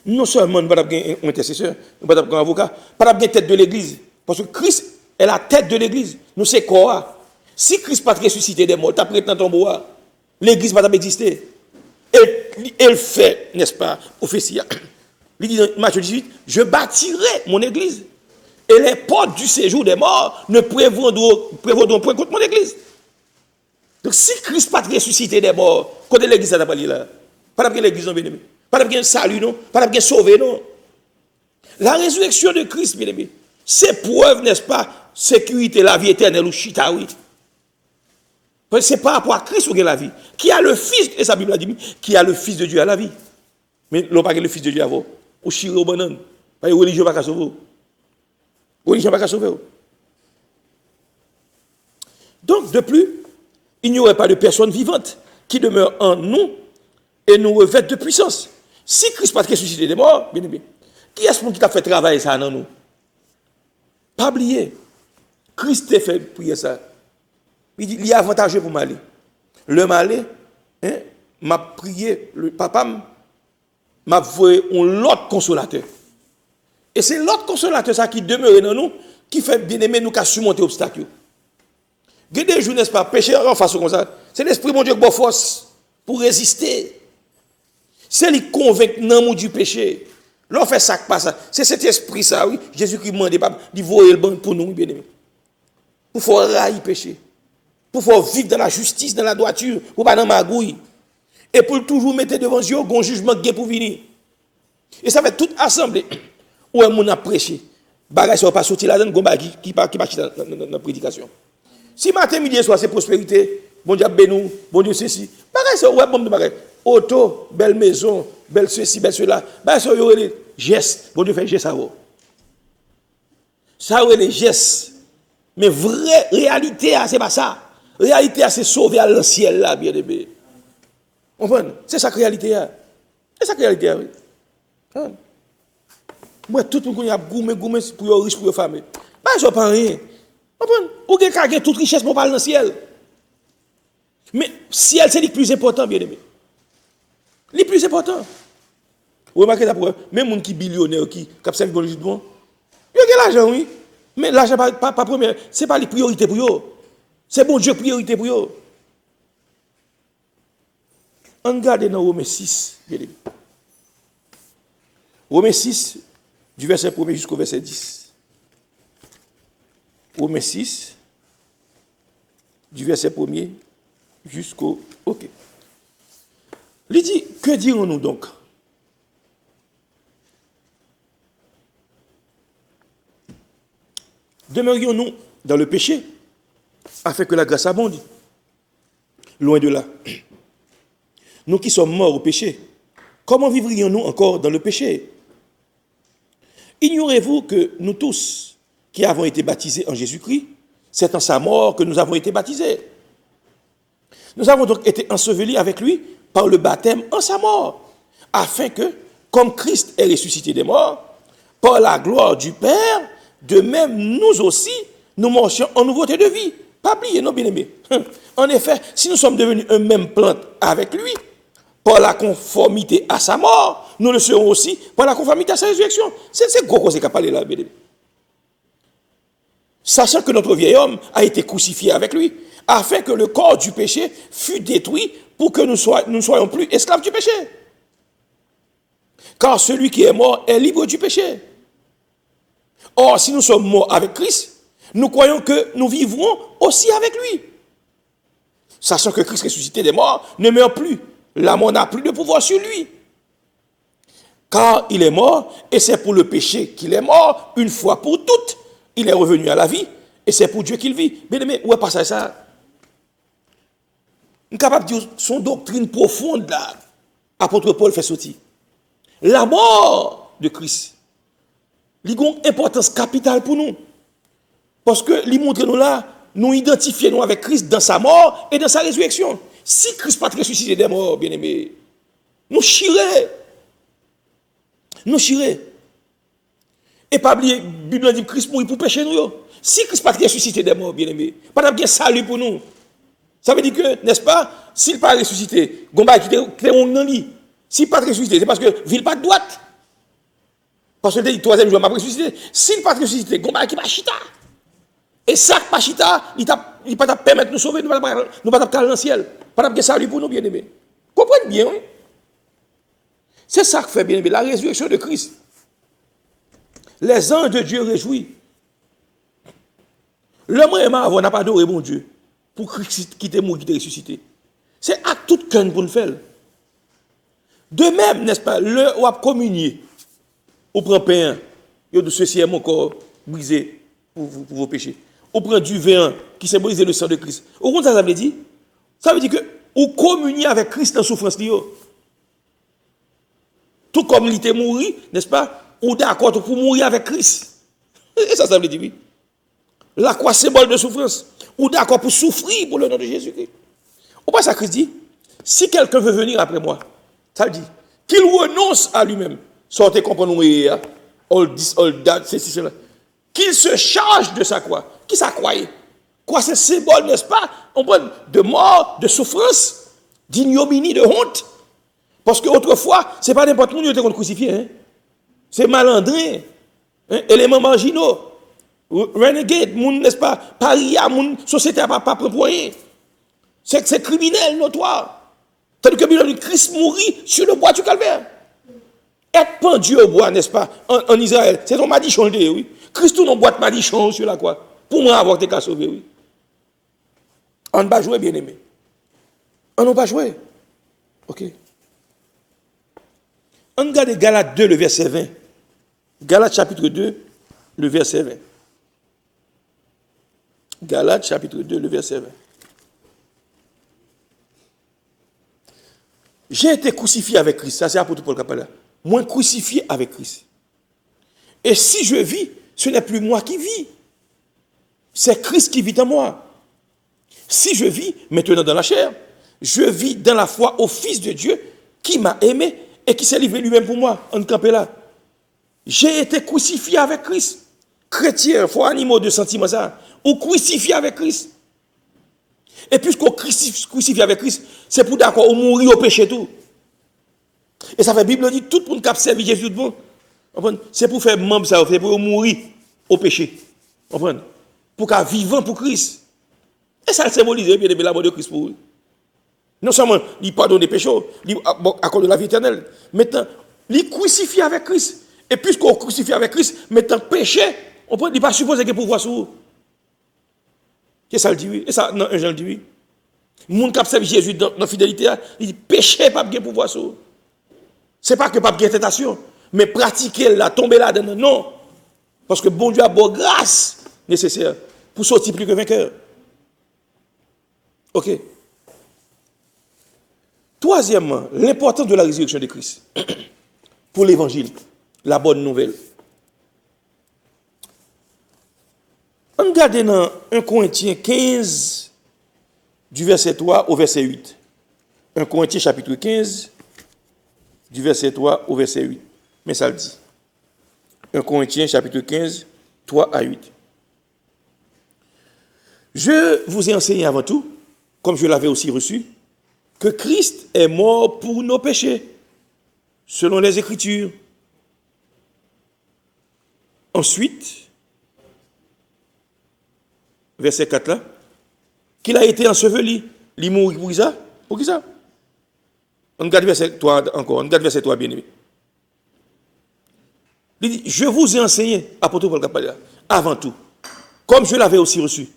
Non seulement nous n'avons pas un intercesseur, nous n'avons pas un avocat, nous n'avons pas une tête de l'église. Parce que Christ est la tête de l'église. Nous, c'est quoi? Si Christ n'a pas ressuscité des morts, tu as pris dans ton bois, l'église ne va pas exister. Elle fait, n'est-ce pas, officier. Il dit dans Matthieu 18, je bâtirai mon église. Et les portes du séjour des morts ne prévaudront point contre mon église. Donc si Christ n'a pas ressuscité des morts, côté l'église, ça n'a pas dit là. Pas de l'église, non, bien aimé. Pas de salut, non. Pas de sauver, non. La résurrection de Christ, bien aimé, c'est preuve, n'est-ce pas, sécurité, la vie éternelle ou chita, oui. C'est par rapport à Christ qui a la vie. Qui a le Fils, et sa Bible a dit, qui a le Fils de Dieu à la vie. Mais l'on pas le Fils de Dieu avant. Ou chiré au banane. Pas de religion pas sauver. Religion pas sauver. Donc, de plus, il n'y aurait pas de personne vivante qui demeure en nous et nous revête de puissance. Si Christ pas ressuscité des morts, bien aimé, qui est-ce qui t'a fait travailler ça dans nous? Pas oublier. Christ t'a fait prier ça. Il dit, il y a avantageux pour m'aller. Le m'aller, m'a prié, le papa m'a voué un autre consolateur. Et c'est l'autre consolateur ça qui demeure dans nous, qui fait bien aimer nous qu'à surmonter l'obstacle. Il y a des jours, n'est-ce pas, péché en face comme ça. C'est l'esprit mon Dieu qui a force pour résister. C'est lui convaincre non du péché. L'on fait ça pas ça. C'est cet esprit ça, oui. Jésus-Christ m'a demandé de voyer le bon pour nous, bien aimé. Pour faire railler péché. Pour faire vivre dans la justice, dans la droiture, pour pas dans la magouille. Et pour toujours mettre devant Dieu un jugement gay pour venir. Et ça fait toute assemblée où un monde a prêché. Bagay ça va pas sortir là-dedans, qui pas dans la prédication. Si matin, midi et soir, c'est prospérité, bon Dieu bénou, bon Dieu ceci. Bagay ça, ouais, bon bagay. Auto, belle maison, belle ceci, belle cela. Bagay ça, y les gestes. Bon Dieu fait gestes à vous. Ça, y les gestes. Mais vraie réalité, c'est pas ça. Réalité, c'est sauver à l'ancien là, bien aimé. Vous comprenez? C'est ça que réalité. C'est ça que réalité. Oui. Moi, tout le monde a goumé pour les riches, pour les femmes. Bah, ça pas rien. Vous comprenez? Ou quelqu'un toute richesse pour parler dans le ciel. Mais ciel, c'est le plus important, bien aimé. Le plus important. Vous remarquez d'abord, même les gens qui sont billionnaires, qui ont servi pour le jugement, ils ont l'argent, oui. Mais l'argent, pas premier, ce n'est pas les priorités pour eux. C'est bon Dieu priorité pour eux. On regarde dans Romains 6, bien aimé. Romains 6, du verset 1 jusqu'au verset 10. Romains 6, du verset 1 jusqu'au... Ok. Il dit, que dirons-nous donc? Demeurions-nous dans le péché, afin que la grâce abonde? Loin de là. Nous qui sommes morts au péché, comment vivrions-nous encore dans le péché? Ignorez-vous que nous tous, qui avons été baptisés en Jésus-Christ, c'est en sa mort que nous avons été baptisés. Nous avons donc été ensevelis avec lui par le baptême en sa mort, afin que, comme Christ est ressuscité des morts, par la gloire du Père, de même nous aussi, nous marchions en nouveauté de vie. Pas oublier, non, bien-aimés. En effet, si nous sommes devenus un même plante avec lui, par la conformité à sa mort, nous le serons aussi par la conformité à sa résurrection. C'est gros qu'on s'est parlé là, bien-aimés. Sachant que notre vieil homme a été crucifié avec lui, afin que le corps du péché fût détruit pour que nous ne soyons plus esclaves du péché. Car celui qui est mort est libre du péché. Or, si nous sommes morts avec Christ, nous croyons que nous vivrons aussi avec lui. Sachant que Christ ressuscité des morts ne meurt plus. La mort n'a plus de pouvoir sur lui. Car il est mort, et c'est pour le péché qu'il est mort, une fois pour toutes. Il est revenu à la vie, et c'est pour Dieu qu'il vit. Bien aimé, où est passé ça? On est capable de dire son doctrine profonde là. Apôtre Paul fait sortir. La mort de Christ. Il a une importance capitale pour nous. Parce que, il montre nous là, nous identifions avec Christ dans sa mort et dans sa résurrection. Si Christ pas ressuscité des morts, bien aimé, nous chirons. Nous chirons. Et pas oublier, la Bible dit que Christ mourit pour pécher nous. Si Christ pas ressuscité des morts, bien aimé, pas de salut pour nous. Ça veut dire que, n'est-ce pas, s'il pas ressuscité, Gomba qui était dans lit. S'il pas ressuscité, c'est parce que ville pas de droite. Parce que le troisième jour, m'a ressuscité. S'il pas ressuscité, Gomba qui va chita. Et ça, pas chita, il ne pas permettre de nous sauver, nous ne pas aller dans le ciel. Pas de salut pour nous, bien aimés. Comprenez bien, oui? C'est ça que fait bien aimé, la résurrection de Christ. Les anges de Dieu réjouis. Le moi et ma on n'a pas adoré mon Dieu pour Christ qui était mort, qui était ressuscité. C'est à tout cœur pour nous faire. De même, n'est-ce pas, le ou à communier, on prend pain, et de ceci est mon corps brisé pour vos péchés. On prend du vin qui symbolise le sang de Christ. Au contraire, ça veut dire? Ça veut dire que on communie avec Christ dans la souffrance. Tout comme il était mort, n'est-ce pas? On est d'accord pour mourir avec Christ. Et ça veut dire oui. La croix symbole de souffrance. On est d'accord pour souffrir pour le nom de Jésus-Christ. On passe à Christ dit, si quelqu'un veut venir après moi, ça le dit, qu'il renonce à lui-même. Sortez comprendre all this, all that, ceci, cela. Qu'il se charge de sa croix. Qui ça croyait? Quoi, c'est symbole, n'est-ce pas? On parle de mort, de souffrance, d'ignominie, de honte. Parce que autrefois, c'est pas n'importe qui qui était crucifié. Hein? C'est malandrin, hein? Éléments marginaux, renegade, n'est-ce pas? Paria, société n'a pas pris pour rien. C'est criminel, notoire. Tandis que le Christ mourit sur le bois du calvaire. Être pendu au bois, n'est-ce pas, en Israël, c'est ton madichon, oui. Christ tout dans boîte madichon sur la croix. Pour moi, avoir été qu'à sauver, oui. On ne va pas jouer, bien aimé. On n'a pas joué. Ok. On regarde Galates 2, le verset 20. Galates chapitre 2, le verset 20. Galates chapitre 2, le verset 20. J'ai été crucifié avec Christ. Ça, c'est l'apôtre Paul qui parle là. Moi, crucifié avec Christ. Et si je vis, ce n'est plus moi qui vis. C'est Christ qui vit en moi. Si je vis maintenant dans la chair, je vis dans la foi au Fils de Dieu qui m'a aimé et qui s'est livré lui-même pour moi. On campé là. J'ai été crucifié avec Christ. Chrétien, faut animaux de sentiments ça. Ou crucifié avec Christ. Et puisqu'on crucifie avec Christ, c'est pour d'accord, on mourit au péché tout. Et ça fait la Bible dit tout pour nous servir Jésus de bon. C'est pour faire membre ça, c'est pour mourir au péché. Pour qu'à vivant pour Christ. Et ça le symbolise bien la mort de Christ pour vous. Non seulement il pardonne des péchés, il accorde de la vie éternelle. Maintenant, il crucifie avec Christ. Et puisqu'on crucifie avec Christ, maintenant péché, on peut pas supposer qu'il y a pouvoir sur vous. Qu'est-ce que ça le dit oui? Et ça, non, un Jean le dit oui. Le monde qui a servi Jésus dans la fidélité, il dit péché pas bien pouvoir sur vous. C'est pas que pas bien tentation, mais pratiquer la tomber là-dedans, non. Parce que bon Dieu a bonne grâce nécessaire pour sortir plus que vainqueur. Ok. Troisièmement, l'importance de la résurrection de Christ pour l'évangile, la bonne nouvelle. On regarde dans 1 Corinthiens 15, du verset 3 au verset 8. 1 Corinthiens chapitre 15, du verset 3 au verset 8. Mais ça le dit. 1 Corinthiens chapitre 15, 3 à 8. Je vous ai enseigné avant tout, comme je l'avais aussi reçu, que Christ est mort pour nos péchés, selon les Écritures. Ensuite, verset 4 là, qu'il a été enseveli. Il mourit pour ça? Pour qui ça? On regarde verset 3 encore, on regarde verset 3 bien aimé. Il dit, je vous ai enseigné, apôtre Paul Capella, avant tout, comme je l'avais aussi reçu,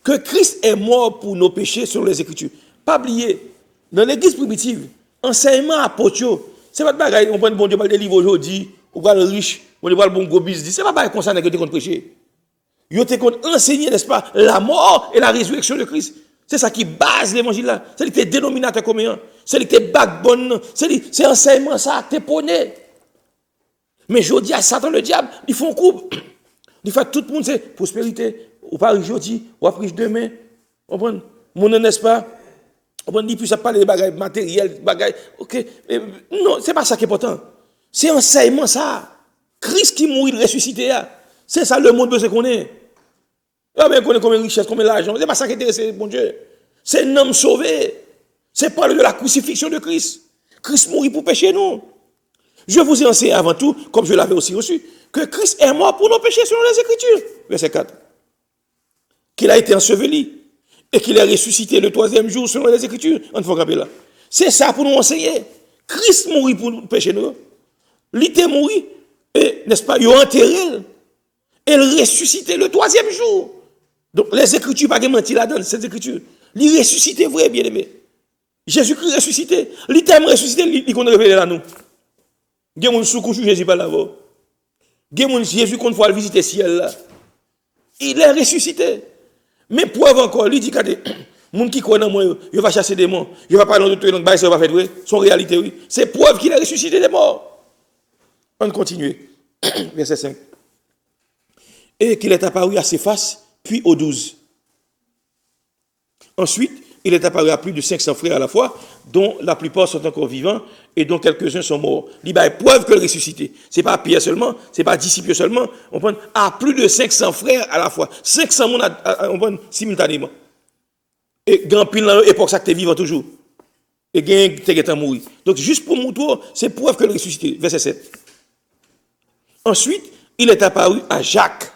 que Christ est mort pour nos péchés selon les Écritures. Pas oublier, dans l'église primitive, enseignement apôtre, c'est pas de bagaille, on prend bon Dieu, des livres aujourd'hui, on va le riche, on va le bon gros business, c'est pas bagaille concernant que tu comptes prêcher. Ils ont enseigné, n'est-ce pas, la mort et la résurrection de Christ. C'est ça qui base l'évangile là. C'est qui est dénominateur commun. C'est qui est backbone. C'est enseignement ça, t'es poney. Mais je dis à Satan, le diable, ils font coupe. Ils font tout le monde, c'est prospérité. Ou pas aujourd'hui, ou après demain. On prend, mon n'est-ce pas? On prend, il puisse parler des bagages matériels, bagages. Ok. Mais non, c'est pas ça qui est important. C'est enseignement ça. Christ qui mourit, ressuscité là. C'est ça le monde besoin qu'on est. Ah ben, on connaît combien de richesse, combien d'argent. C'est pas ça qui intéresse, bon Dieu. C'est un homme sauvé. C'est parler de la crucifixion de Christ. Christ mourit pour pécher nous. Je vous ai enseigné avant tout, comme je l'avais aussi reçu, que Christ est mort pour nos péchés selon les Écritures. Verset 4. Qu'il a été enseveli et qu'il est ressuscité le troisième jour selon les Écritures. On faut rappeler là. C'est ça pour nous enseigner. Christ mourit pour nos péchés nous. Il était mort et, n'est-ce pas, il a enterré. Et il ressuscité le troisième jour. Donc, les Écritures, pas de mentir là-dedans, ces Écritures. Il ressuscité, vrai, bien aimé. Jésus-Christ ressuscité. Il était ressuscité, il qu'on révélé là nous. Il y a un sous-couche Jésus par là-bas. Il y a un Jésus qu'on va visiter le ciel là. Il est ressuscité. Mais preuve encore, il dit que les gens qui croient en moi, il va chasser des morts. Il va parler dans d'autres langues, ça va faire vrai. Son réalité, oui. C'est preuve qu'il est ressuscité des morts. On continue. Verset 5. Et qu'il est apparu à ses faces, puis aux 12. Ensuite, il est apparu à plus de 500 frères à la fois, dont la plupart sont encore vivants et dont quelques-uns sont morts. Il y a preuve que le ressuscité. Ce n'est pas Pierre seulement, ce n'est pas disciples seulement. On prend à plus de 500 frères à la fois. 500 personnes on prend simultanément. Et grand pile dans l'époque, ça que tu es vivant toujours. Et gain tu es mort. Donc juste pour montrer, c'est preuve que le ressuscité. Verset 7. Ensuite, il est apparu à Jacques,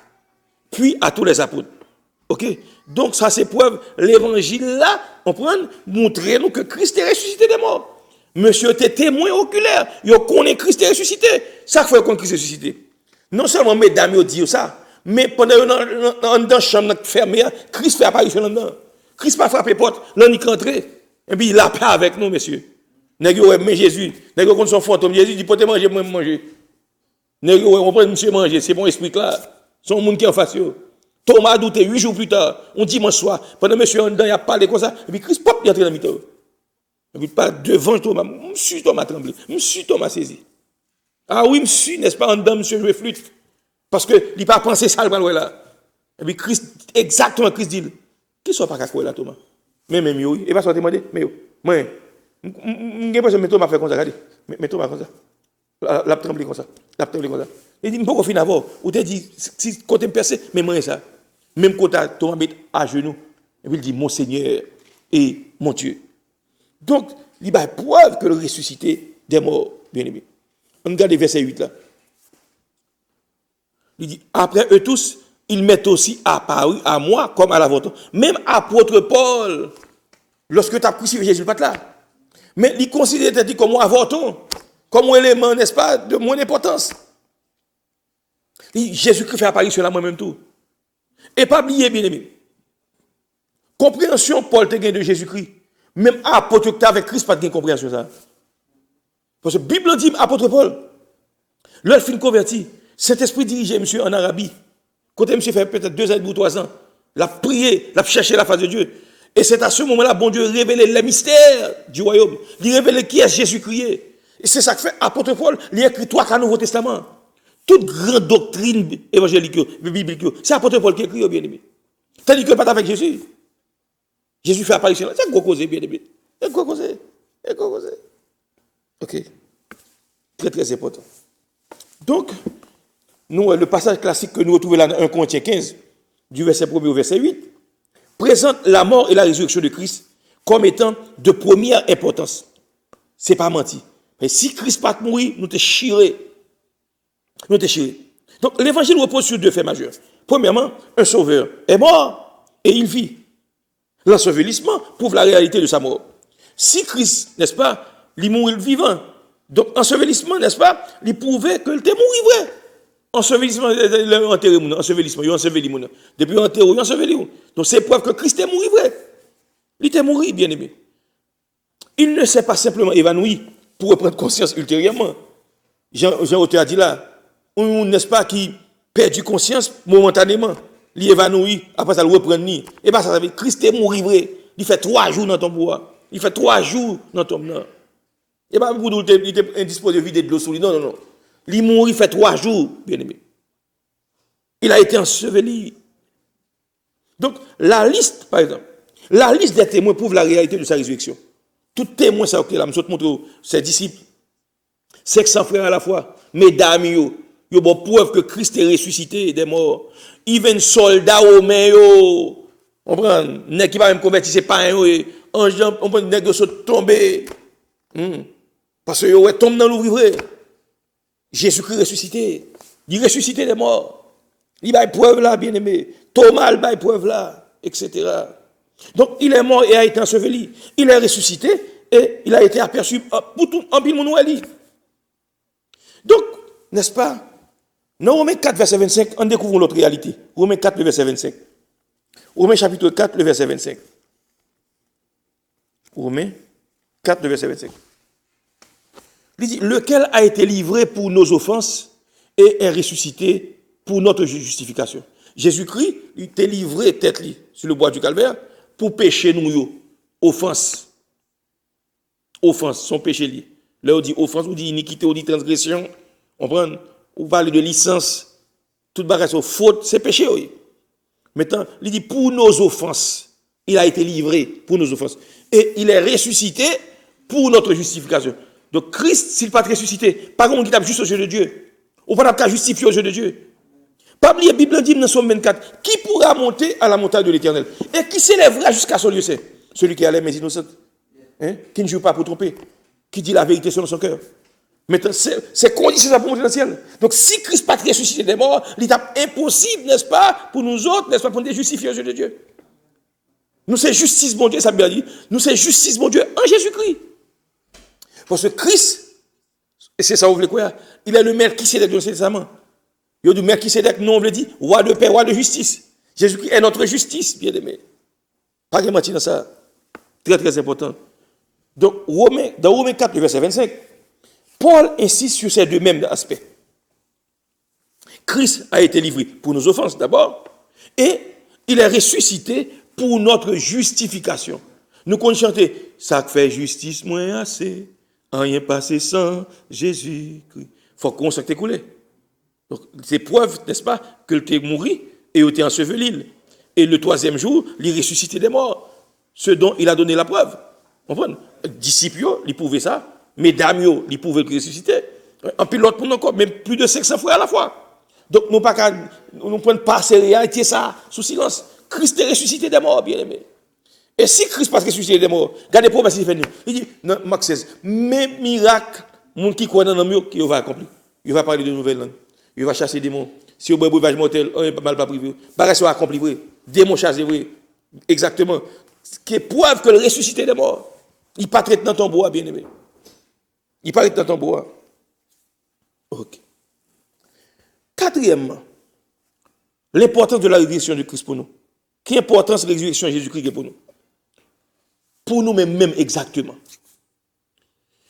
puis à tous les apôtres. OK? Donc ça c'est preuve, l'évangile là, on prend, montrer nous que Christ est ressuscité des morts. Monsieur était témoin oculaire, il connaît Christ est ressuscité. Ça fait qu'on Christ est ressuscité. Non seulement mesdames ils disent ça, mais pendant dans la chambre fermée, Christ fait apparition là-dedans. Christ pas frappé porte, là il rentré. Et puis il a paix avec nous, messieurs. Nèg yo mais Jésus, nèg yo son fantôme, Jésus dit portez manger, moi manger. Nèg yo on prend monsieur manger, c'est bon esprit là. Son monde qui en face yo. Thomas a douté 8 jours plus tard, on dimanche soir, pendant monsieur en dedans, il a parlé comme ça, et puis Christ pop il entre dans le milieu. Et puis pas devant Thomas, monsieur Thomas tremblé, monsieur Thomas saisi. Ah oui, monsieur, n'est-ce pas en dedans monsieur jouer flûte parce que il pas pensé ça le là. Et puis Christ exactement Christ dit qui soit pas quoi là Thomas. Mais même yo, et pas soit demander mais yo, moi j'ai pas mettre Thomas faire comme ça, regardez. Mais Thomas comme ça. La tremblé comme ça. La tremblé comme ça. Il dit, pourquoi finir avant? Ou te dit, si côté me percé, mais moi ça. Même côté Thomas met à genoux. Et puis il dit, mon Seigneur et mon Dieu. Donc, il y a preuve que le ressuscité des morts, bien aimé. On regarde le verset 8 là. Il dit, après eux tous, ils m'est aussi apparu à moi comme à la vôtre. Même apôtre Paul, lorsque tu as crucifié Jésus, pas là. Mais il considère dit comme moi avorton, comme un élément, n'est-ce pas, de moins d'importance. Jésus-Christ fait apparition là moi-même tout. Et pas oublier, bien aimé. Compréhension, Paul te gagne de Jésus-Christ. Même apôtre qui avec Christ, pas de compréhension ça. Parce que la Bible dit, apôtre Paul, l'œil fin converti, cet esprit dirigé, monsieur, en Arabie. Quand monsieur fait peut-être 2 ans ou 3 ans, l'a prié, l'a cherché la face de Dieu. Et c'est à ce moment-là, bon Dieu révélé les mystères du royaume. Il révèle qui est Jésus-Christ. Et c'est ça que fait apôtre Paul, il écrit 3 Nouveau Testament. Toute grande doctrine évangélique, biblique, c'est apôtre Paul qui écrit, bien aimé. Tandis que pas avec Jésus. Jésus fait apparition là. C'est quoi causer, bien aimé. C'est quoi causer. C'est quoi causer. Ok. Très, très important. Donc, nous, le passage classique que nous retrouvons là dans 1 Corinthiens 15, du verset 1er au verset 8, présente la mort et la résurrection de Christ comme étant de première importance. Ce n'est pas menti. Mais si Christ pas mourir, nous te chiré. Nous te chiré. Donc, l'évangile repose sur 2 faits majeurs. Premièrement, un sauveur est mort et il vit. L'ensevelissement prouve la réalité de sa mort. Si Christ, n'est-ce pas, il mourit vivant, donc ensevelissement, n'est-ce pas, il prouvait qu'il était mort vrai. Ensevelissement, il a enterré, ensevelissement, il a enseveli. Depuis l'enterré, il a enseveli. Donc c'est preuve que Christ est mort vrai. Il était mort, bien aimé. Il ne s'est pas simplement évanoui pour reprendre conscience ultérieurement. Jean-Auteur a dit là, n'est-ce pas, qui perd conscience momentanément. Il évanoui, après ça, il reprend ni. Et bien ça veut dire Christ est mort vrai. Il fait 3 jours dans ton bois. Il fait 3 jours dans ton bois. Et pas pour il était indisposé de vider de l'eau sous lui. Non, non, non. Il mourit, il fait 3 jours, bien aimé. Il a été enseveli. Donc, la liste, par exemple, la liste des témoins prouve la réalité de sa résurrection. Tout témoin, ça, ok, là, je montre ses disciples, 500 frères à la fois, mesdames, yo bon preuve que Christ est ressuscité des morts. Il vient soldat romain, yo. On prend, n'est qui va même convertir, c'est pas un, on prend, n'est qui sont tombés. Parce que yo, tombe dans l'ouvrier. Jésus-Christ ressuscité. Il ressuscité des morts. Il a une preuve là, bien aimé. Thomas, il a une preuve là, etc. Donc, il est mort et a été enseveli. Il est ressuscité et il a été aperçu pour tout en pile monouali. Donc, n'est-ce pas? Dans Romains 4, verset 25, on découvre l'autre réalité. Romains 4, le verset 25. Romains chapitre 4, le verset 25. Romains 4, le verset 25. Il dit, lequel a été livré pour nos offenses et est ressuscité pour notre justification. Jésus-Christ, il était livré tête sur le bois du calvaire pour pécher nous, offense. Offense, son péché li. Là, on dit offense, on dit iniquité, on dit transgression. On prend, on parle de licence. Toute bagage, faute, c'est péché. Oui. Maintenant, il dit pour nos offenses Il a été livré pour nos offenses. Et il est ressuscité pour notre justification. Donc Christ, s'il n'est pas ressuscité, pas qu'on qui tape juste aux yeux de Dieu. Ou pas qu'à justifier aux yeux de Dieu. Pas oublier, la Bible dit dans Somme 24, qui pourra monter à la montagne de l'Éternel et qui s'élèvera jusqu'à son lieu saint? Celui qui a les mains innocentes, hein? Qui ne joue pas pour tromper, qui dit la vérité selon son cœur. Maintenant, c'est condition pour monter dans le ciel. Donc si Christ n'est pas ressuscité des morts, il est impossible, n'est-ce pas, pour nous autres, n'est-ce pas, pour nous justifier aux yeux de Dieu. Nous, c'est justice, mon Dieu, ça veut dire. Nous, c'est justice, mon Dieu, en Jésus-Christ. Parce que Christ, et c'est ça, vous voulez quoi? Il est le maire qui s'est de l'Ancien Testament. Il y a du maire qui s'est nous, on veut dire, roi de paix, roi de justice. Jésus-Christ est notre justice, bien aimé. Pas de mentir dans ça. Très, très important. Donc, dans Romains 4, verset 25, Paul insiste sur ces deux mêmes aspects. Christ a été livré pour nos offenses d'abord, et il est ressuscité pour notre justification. Nous comptons chanter, ça fait justice moins assez, rien passé sans Jésus-Christ. Il faut qu'on s'est écoulé. Donc, c'est preuve, n'est-ce pas, que tu es mort et tu es enseveli. Et le troisième jour, il est ressuscité des morts. Ce dont il a donné la preuve. Vous comprenez? Disciples, ils pouvaient ça. Mesdames, ils pouvaient le ressusciter. En puis l'autre pour encore, même plus de 500 fois à la fois. Donc, nous ne pouvons pas ces réalités ça sous silence. Christ est ressuscité des morts, bien aimé. Et si Christ pas ressuscité des morts, regardez promesses qu'il fait nous. Il dit, dans Marc 16, même miracle, mon qui croit dans le mur, qui va accomplir. Il va parler de nouvelles langues. Il va chasser des démons. Si vous avez un breuvage mortel, on n'est pas mal pas privé. Barre soit accompli, vrai. Démons chassés, vrai. Exactement. Ce qui est preuve que le ressuscité des morts, il pas traite dans ton bois, bien aimé. Il pas traite dans ton bois. Ok. Quatrièmement, l'importance de la résurrection de Christ pour nous. Quelle importance la résurrection de Jésus-Christ est pour nous? Pour nous-mêmes, même exactement.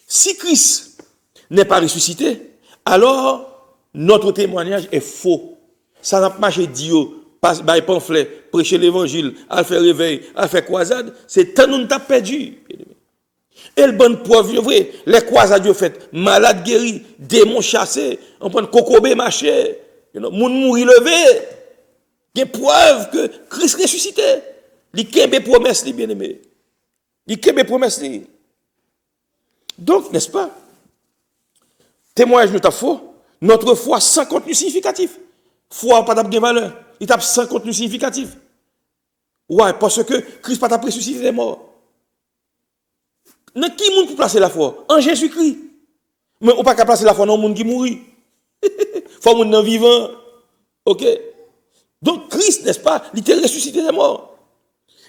Si Christ n'est pas ressuscité, alors notre témoignage est faux. Ça n'a pas marché Dio, passe par pamphlet, prêcher l'évangile, à faire réveil, à faire croisade, c'est tant nous t'a perdu. Et le bonne preuve, vrai, les croisades faites, malades guéris, démons chassés, on prend cocobé marché, moun mourir levé. Il y a preuve que Christ ressuscité. Il y a promesse, bien aimé. Il y a promesse. Donc, n'est-ce pas? Témoignage nous t'a faux. Notre foi sans contenu significatif. Foi pas de valeur. Il tape sans contenu significatif. Ouais, parce que Christ pas t'a ressuscité des morts. Dans qui monde peut placer la foi? En Jésus-Christ. Mais on pas qu'à placer la foi dans le monde qui mourit. Faut monde dans vivant. OK? Donc Christ, n'est-ce pas, il était ressuscité des morts.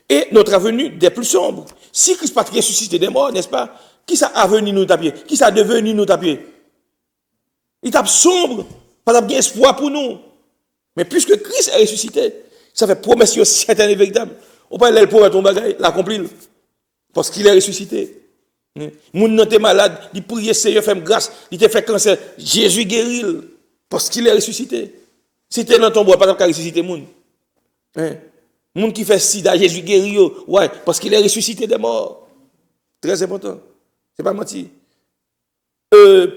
Et notre avenir des plus sombres. Si Christ pas ressuscité des morts, n'est-ce pas? Qui ça avenir nous taper? Qui ça devenu nous taper? Il tape sombre, pas de espoir pour nous. Mais puisque Christ est ressuscité, ça fait promesse certaine et véritable. On peut aller pour ton bagage, l'accomplir. Parce qu'il est ressuscité. Moun nan te malade, il prie Seigneur, fait grâce, il te fait cancer, Jésus guérit parce qu'il est ressuscité. Si tu es dans ton bois, pas de ressusciter moun. Moun qui fait sida, Jésus guérit, ouais, parce qu'il est ressuscité des morts. Très important. C'est pas menti.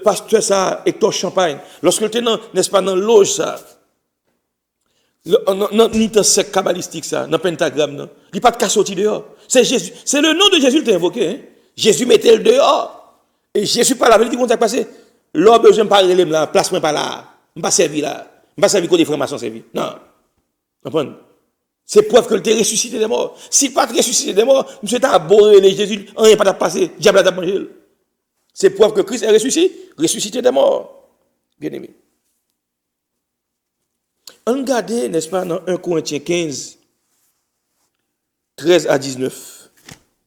Pasteur ça, Hector Champagne, lorsque tu es dans, n'est-ce pas, dans loge ça, dans sec kabbalistique ça, dans pentagramme, non, il n'y a pas de cas sorti dehors. C'est Jésus, c'est le nom de Jésus qui t'a invoqué. Hein? Jésus mettait le dehors. Et Jésus par là, il dit qu'on t'a passé. L'homme besoin de parler là, place-moi pas là. Je ne pas servi là. Je ne pas servi côté franc-maçon servi. Non. Comprenez? C'est preuve que le t'es ressuscité des morts. Si pas ressuscité des morts, monsieur t'a abhorré les Jésus, rien pas t'a passé, diable t'a mangé. C'est preuve que Christ est ressuscité des morts. Bien aimé. On regarde, n'est-ce pas, dans 1 Corinthiens 15, 13 à 19.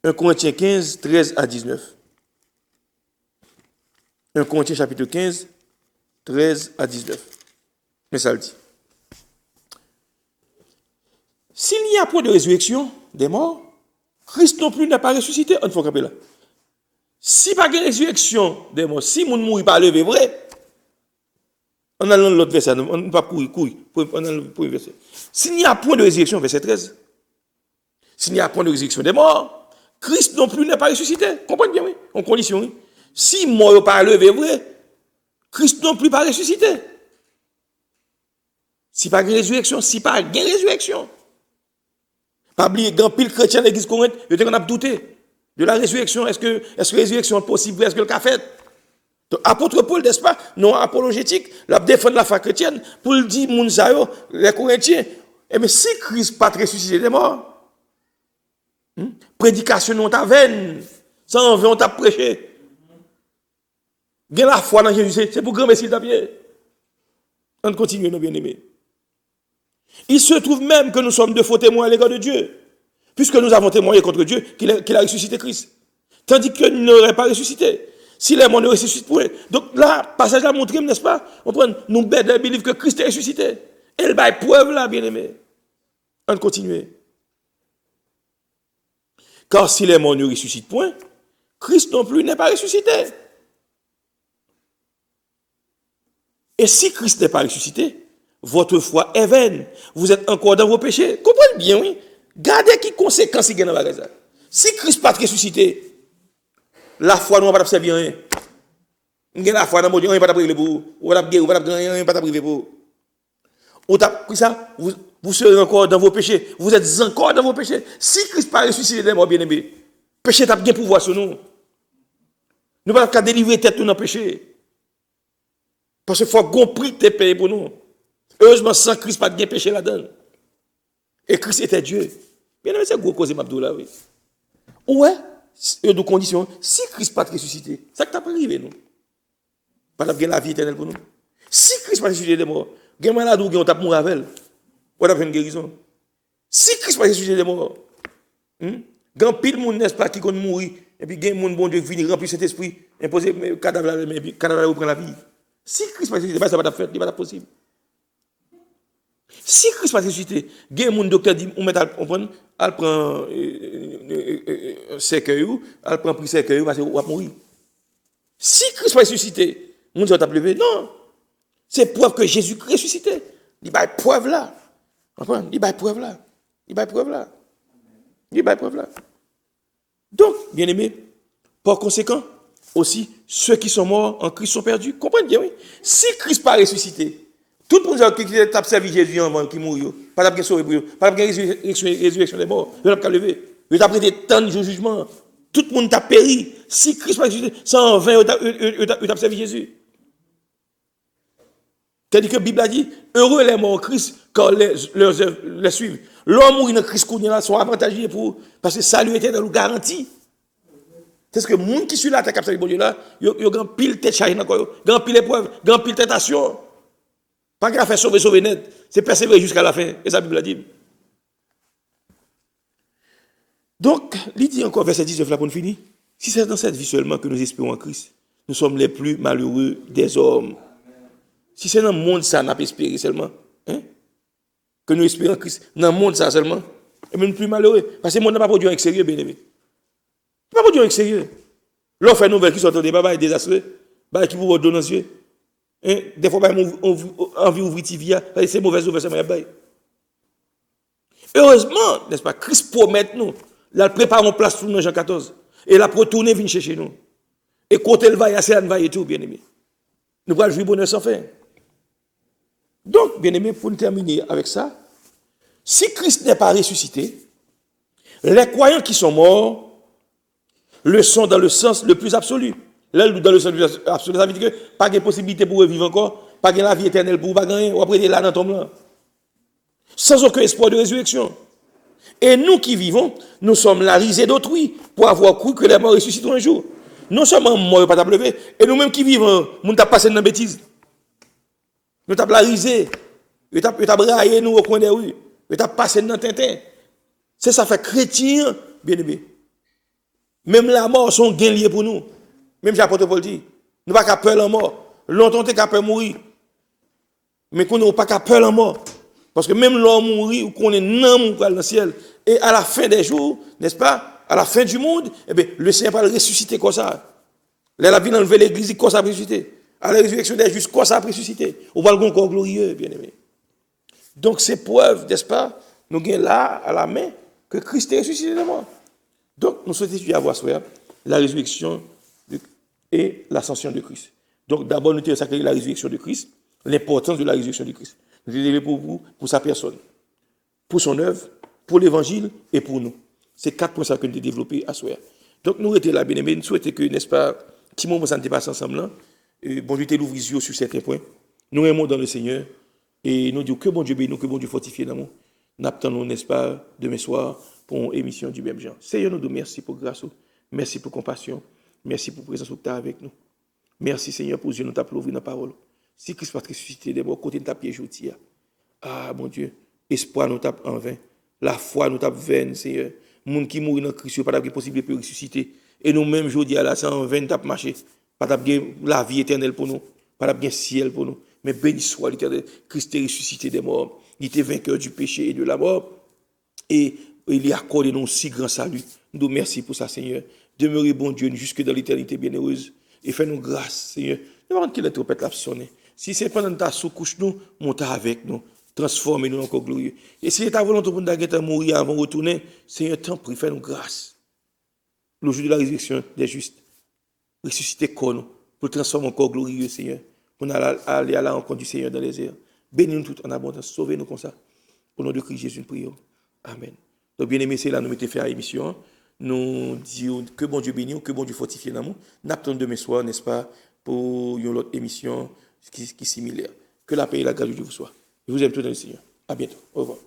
1 Corinthiens 15, 13 à 19. 1 Corinthiens chapitre 15, 13 à 19. Mais ça le dit. S'il n'y a point de résurrection des morts, Christ non plus n'a pas ressuscité. On faut camper là. Si pas de résurrection des morts, si mon mourit pas levé vrai, on a l'autre verset, on ne peut pas courir. On a le premier verset. S'il n'y a point de résurrection, verset 13, s'il n'y a point de résurrection des morts, Christ non plus n'est pas ressuscité. Comprenez bien, oui? En condition, oui. Si mort n'est pas levé vrai, Christ non plus pas ressuscité. Si pas de résurrection, si pas de résurrection. Pas oublier, grand pile chrétien de l'église Corinthe, il était qu'on a douté de la résurrection. Est-ce que la résurrection est possible? Est-ce que le fait? Donc, apôtre Paul, n'est-ce pas, non apologétique, la défendre la foi chrétienne, pour le dire, Mounsayo, les Corinthiens, eh bien, si Christ pas ressuscité des morts, prédication non ta veine, sans envie on t'a prêché. Bien la foi dans Jésus, c'est pour grand messie d'Apier. On continue, nos bien-aimés. Il se trouve même que nous sommes de faux témoins à l'égard de Dieu, puisque nous avons témoigné contre Dieu qu'il a ressuscité Christ, tandis qu'il n'aurait pas ressuscité. Si les morts ne ressuscitent point. Donc là, passage là montre, n'est-ce pas? On prend, nous bêtes de livre que Christ est ressuscité. Et il va preuve là, bien-aimé. On continue. Car si les morts ne ressuscitent point, Christ non plus n'est pas ressuscité. Et si Christ n'est pas ressuscité, votre foi est vaine. Vous êtes encore dans vos péchés. Comprenez bien, oui? Gardez qui conséquences il y a dans la raison. Si Christ n'est pas ressuscité, la foi nous va pas servir rien. Nous la foi dans mon Dieu, on va pas priver pour vous. On va pas priver pour vous. On t'a pris ça, vous serez encore dans vos péchés. Vous êtes encore dans vos péchés. Si Christ n'est pas ressuscité des morts, bien-aimé, péché n'a pas pouvoir sur nous. Nous ne pouvons pas délivrer tête nous dans le péché. Parce qu'il faut qu'on prie tes payé pour nous. Heureusement, sans Christ, pas de péché là-dedans. Et Christ était Dieu. Bien aimé, c'est gros cause Mabdou là, oui. Ouais, il y a deux conditions. Si Christ pas ressuscité, ça que t'as pas arrivé, nous. Pas d'avoir la vie éternelle pour nous. Si Christ pas ressuscité des morts, il y a malade ou il y a un mort avec. On a fait une guérison. Si Christ pas ressuscité des morts, il y a pile monde, n'est-ce pas, qui compte mourir, et puis il y a un monde bon Dieu qui vient remplir cet esprit, imposer le cadavre, le cadavre reprend la vie. Si Christ pas ressuscité, ça va pas faire, c'est pas possible. Si Christ pas ressuscité, il y a un docteur dit, on prend un cercueil, elle prend pris cercueil, parce qu'on va mourir. Si Christ pas ressuscité, on ne va pas lever. Non. C'est preuve que Jésus est ressuscité. Il va preuve là. Il va preuve là. Il va preuve là. Il va preuve là. Donc, bien aimé, par conséquent, aussi, ceux qui sont morts en Christ sont perdus. Comprenez bien, oui. Si Christ pas ressuscité, tout le monde qui a servi Jésus avant qui mourit, pas de sauver pour eux, pas de résurrection des morts, il n'a pas levé. Il a prêté tant de jugement. Tout le monde a péri. Si Christ pas ressuscité, 120, il a servi Jésus. C'est-à-dire que la Bible a dit, heureux les morts en Christ, quand leurs œuvres les suivent. L'homme mourir dans Christ, sont avantagés pour, parce que salut était dans le garantie. C'est ce que les gens qui sont là, qui ont bon Dieu là, ils ont pile tête chargée encore, ils ont pile épreuve, ils ont pile tentation. Pas qu'il a fait sauver net, c'est persévérer jusqu'à la fin. Et ça, la Bible a dit. Donc, il dit encore, verset 19 là pour nous finir. Si c'est dans cette vie seulement que nous espérons en Christ, nous sommes les plus malheureux des hommes. Si c'est dans le monde ça, nous avons espéré seulement, que nous espérons en Christ, dans le monde ça seulement, et même plus malheureux. Parce que le monde n'a pas produit un extérieur, bien aimé. Il n'a pas produit un extérieur. L'offre est nouvelle qui sort des babas et désastreux, qui vous redonnent aux yeux. Des fois, on envie d'ouvrir Tivia, c'est mauvaise nouvelle, c'est mauvais. Heureusement, n'est-ce pas, Christ promet nous, là, préparons place pour nous, Jean 14, et là, pour retourner, venir chercher nous. Et quand elle va, c'est elle va et tout, bien aimé. Nous allons jouir bonheur sans fin. Donc, bien aimé, pour nous terminer avec ça, si Christ n'est pas ressuscité, les croyants qui sont morts le sont dans le sens le plus absolu. Là, dans le sens le plus absolu, ça veut dire que pas de possibilité pour eux vivre encore, pas de la vie éternelle pour eux, pas gagner, ou après là dans ton blanc. Sans aucun espoir de résurrection. Et nous qui vivons, nous sommes la risée d'autrui pour avoir cru que les morts ressusciteront un jour. Non seulement morts pas lever, et nous-mêmes qui vivons, nous t'avons passé dans la bêtise. Nous t'avons la risée, nous t'avons braillé nous au coin des rues, nous t'avons passé dans le tintin. C'est ça fait chrétien, bien aimé. Même la mort sont gain liés pour nous. Même l'apôtre Paul dit, nous n'avons pas peur de la mort. Longtemps, nous avons peur de mourir. Mais nous n'avons pas peur de la mort. Parce que même l'homme mourir, ou qu'on est non dans le ciel, et à la fin des jours, n'est-ce pas, à la fin du monde, eh bien, le Seigneur va le ressusciter comme ça. Là, la vie enlever l'église, comme ça a ressuscité. À la résurrection des justes, comme ça a ressuscité. On va le encore glorieux, bien aimé. Donc, c'est preuve, n'est-ce pas, nous avons là, à la main, que Christ est ressuscité de mort. Donc, nous souhaitons étudier à voir la résurrection et l'ascension de Christ. Donc, d'abord, nous avons sacré la résurrection de Christ, l'importance de la résurrection de Christ. Nous avons pour vous, pour sa personne, pour son œuvre pour l'évangile et pour nous. C'est 4 points ça que nous avons développés à soi. Donc nous étions là, bien aimés, nous souhaitons que, n'est-ce pas, petit moment ça ne passe ensemble là, bon Dieu t'ouvre les yeux sur certains points. Nous aimons dans le Seigneur et nous disons que bon Dieu bénisse nous, que bon Dieu fortifie nous. Nous attendons, n'est-ce pas, demain soir pour une émission du même genre. Seigneur, nous disons merci pour grâce, merci pour compassion, merci pour présence que tu as avec nous. Merci Seigneur pour Dieu nous t'a ouvert la parole. Si Christ va ressusciter des morts, côté de ta piège aujourd'hui. Ah mon Dieu, espoir nous tape en vain. La foi nous tape vaine, Seigneur. Monde qui mourit dans Christ, pas de possible de ressusciter. Et nous-mêmes, aujourd'hui, là, c'est en vain tape marcher. Pas de la vie éternelle pour nous. Pas de ciel pour nous. Mais béni soit l'Éternel. Christ est ressuscité des morts. Il était vainqueur du péché et de la mort. Et il a accordé nous si grand salut. Nous merci pour ça, Seigneur. Demeurez bon Dieu jusque dans l'éternité bienheureuse. Et fais-nous grâce, Seigneur. Avant que la trompette l'a sonné. Si c'est pendant ta sous-couche, nous, montez avec nous. Transformez-nous encore glorieux. Et si ta volonté pour nous mourir avant de retourner, Seigneur, t'en prie, fais-nous grâce. Le jour de la résurrection des justes, ressusciter corps nous, pour transformer encore glorieux, Seigneur, pour aller à la rencontre du Seigneur dans les airs. Bénis-nous tout en abondance, sauvez-nous comme ça. Au nom de Christ Jésus, nous prions. Amen. Donc, bien aimé, c'est là nous mettons fait à l'émission. Nous disons que bon Dieu bénisse, que bon Dieu fortifie l'amour. Nous attendons demain soir, n'est-ce pas, pour une autre émission qui est similaire. Que la paix et la grâce de Dieu vous soient. Je vous aime tout dans le Seigneur. À bientôt. Au revoir.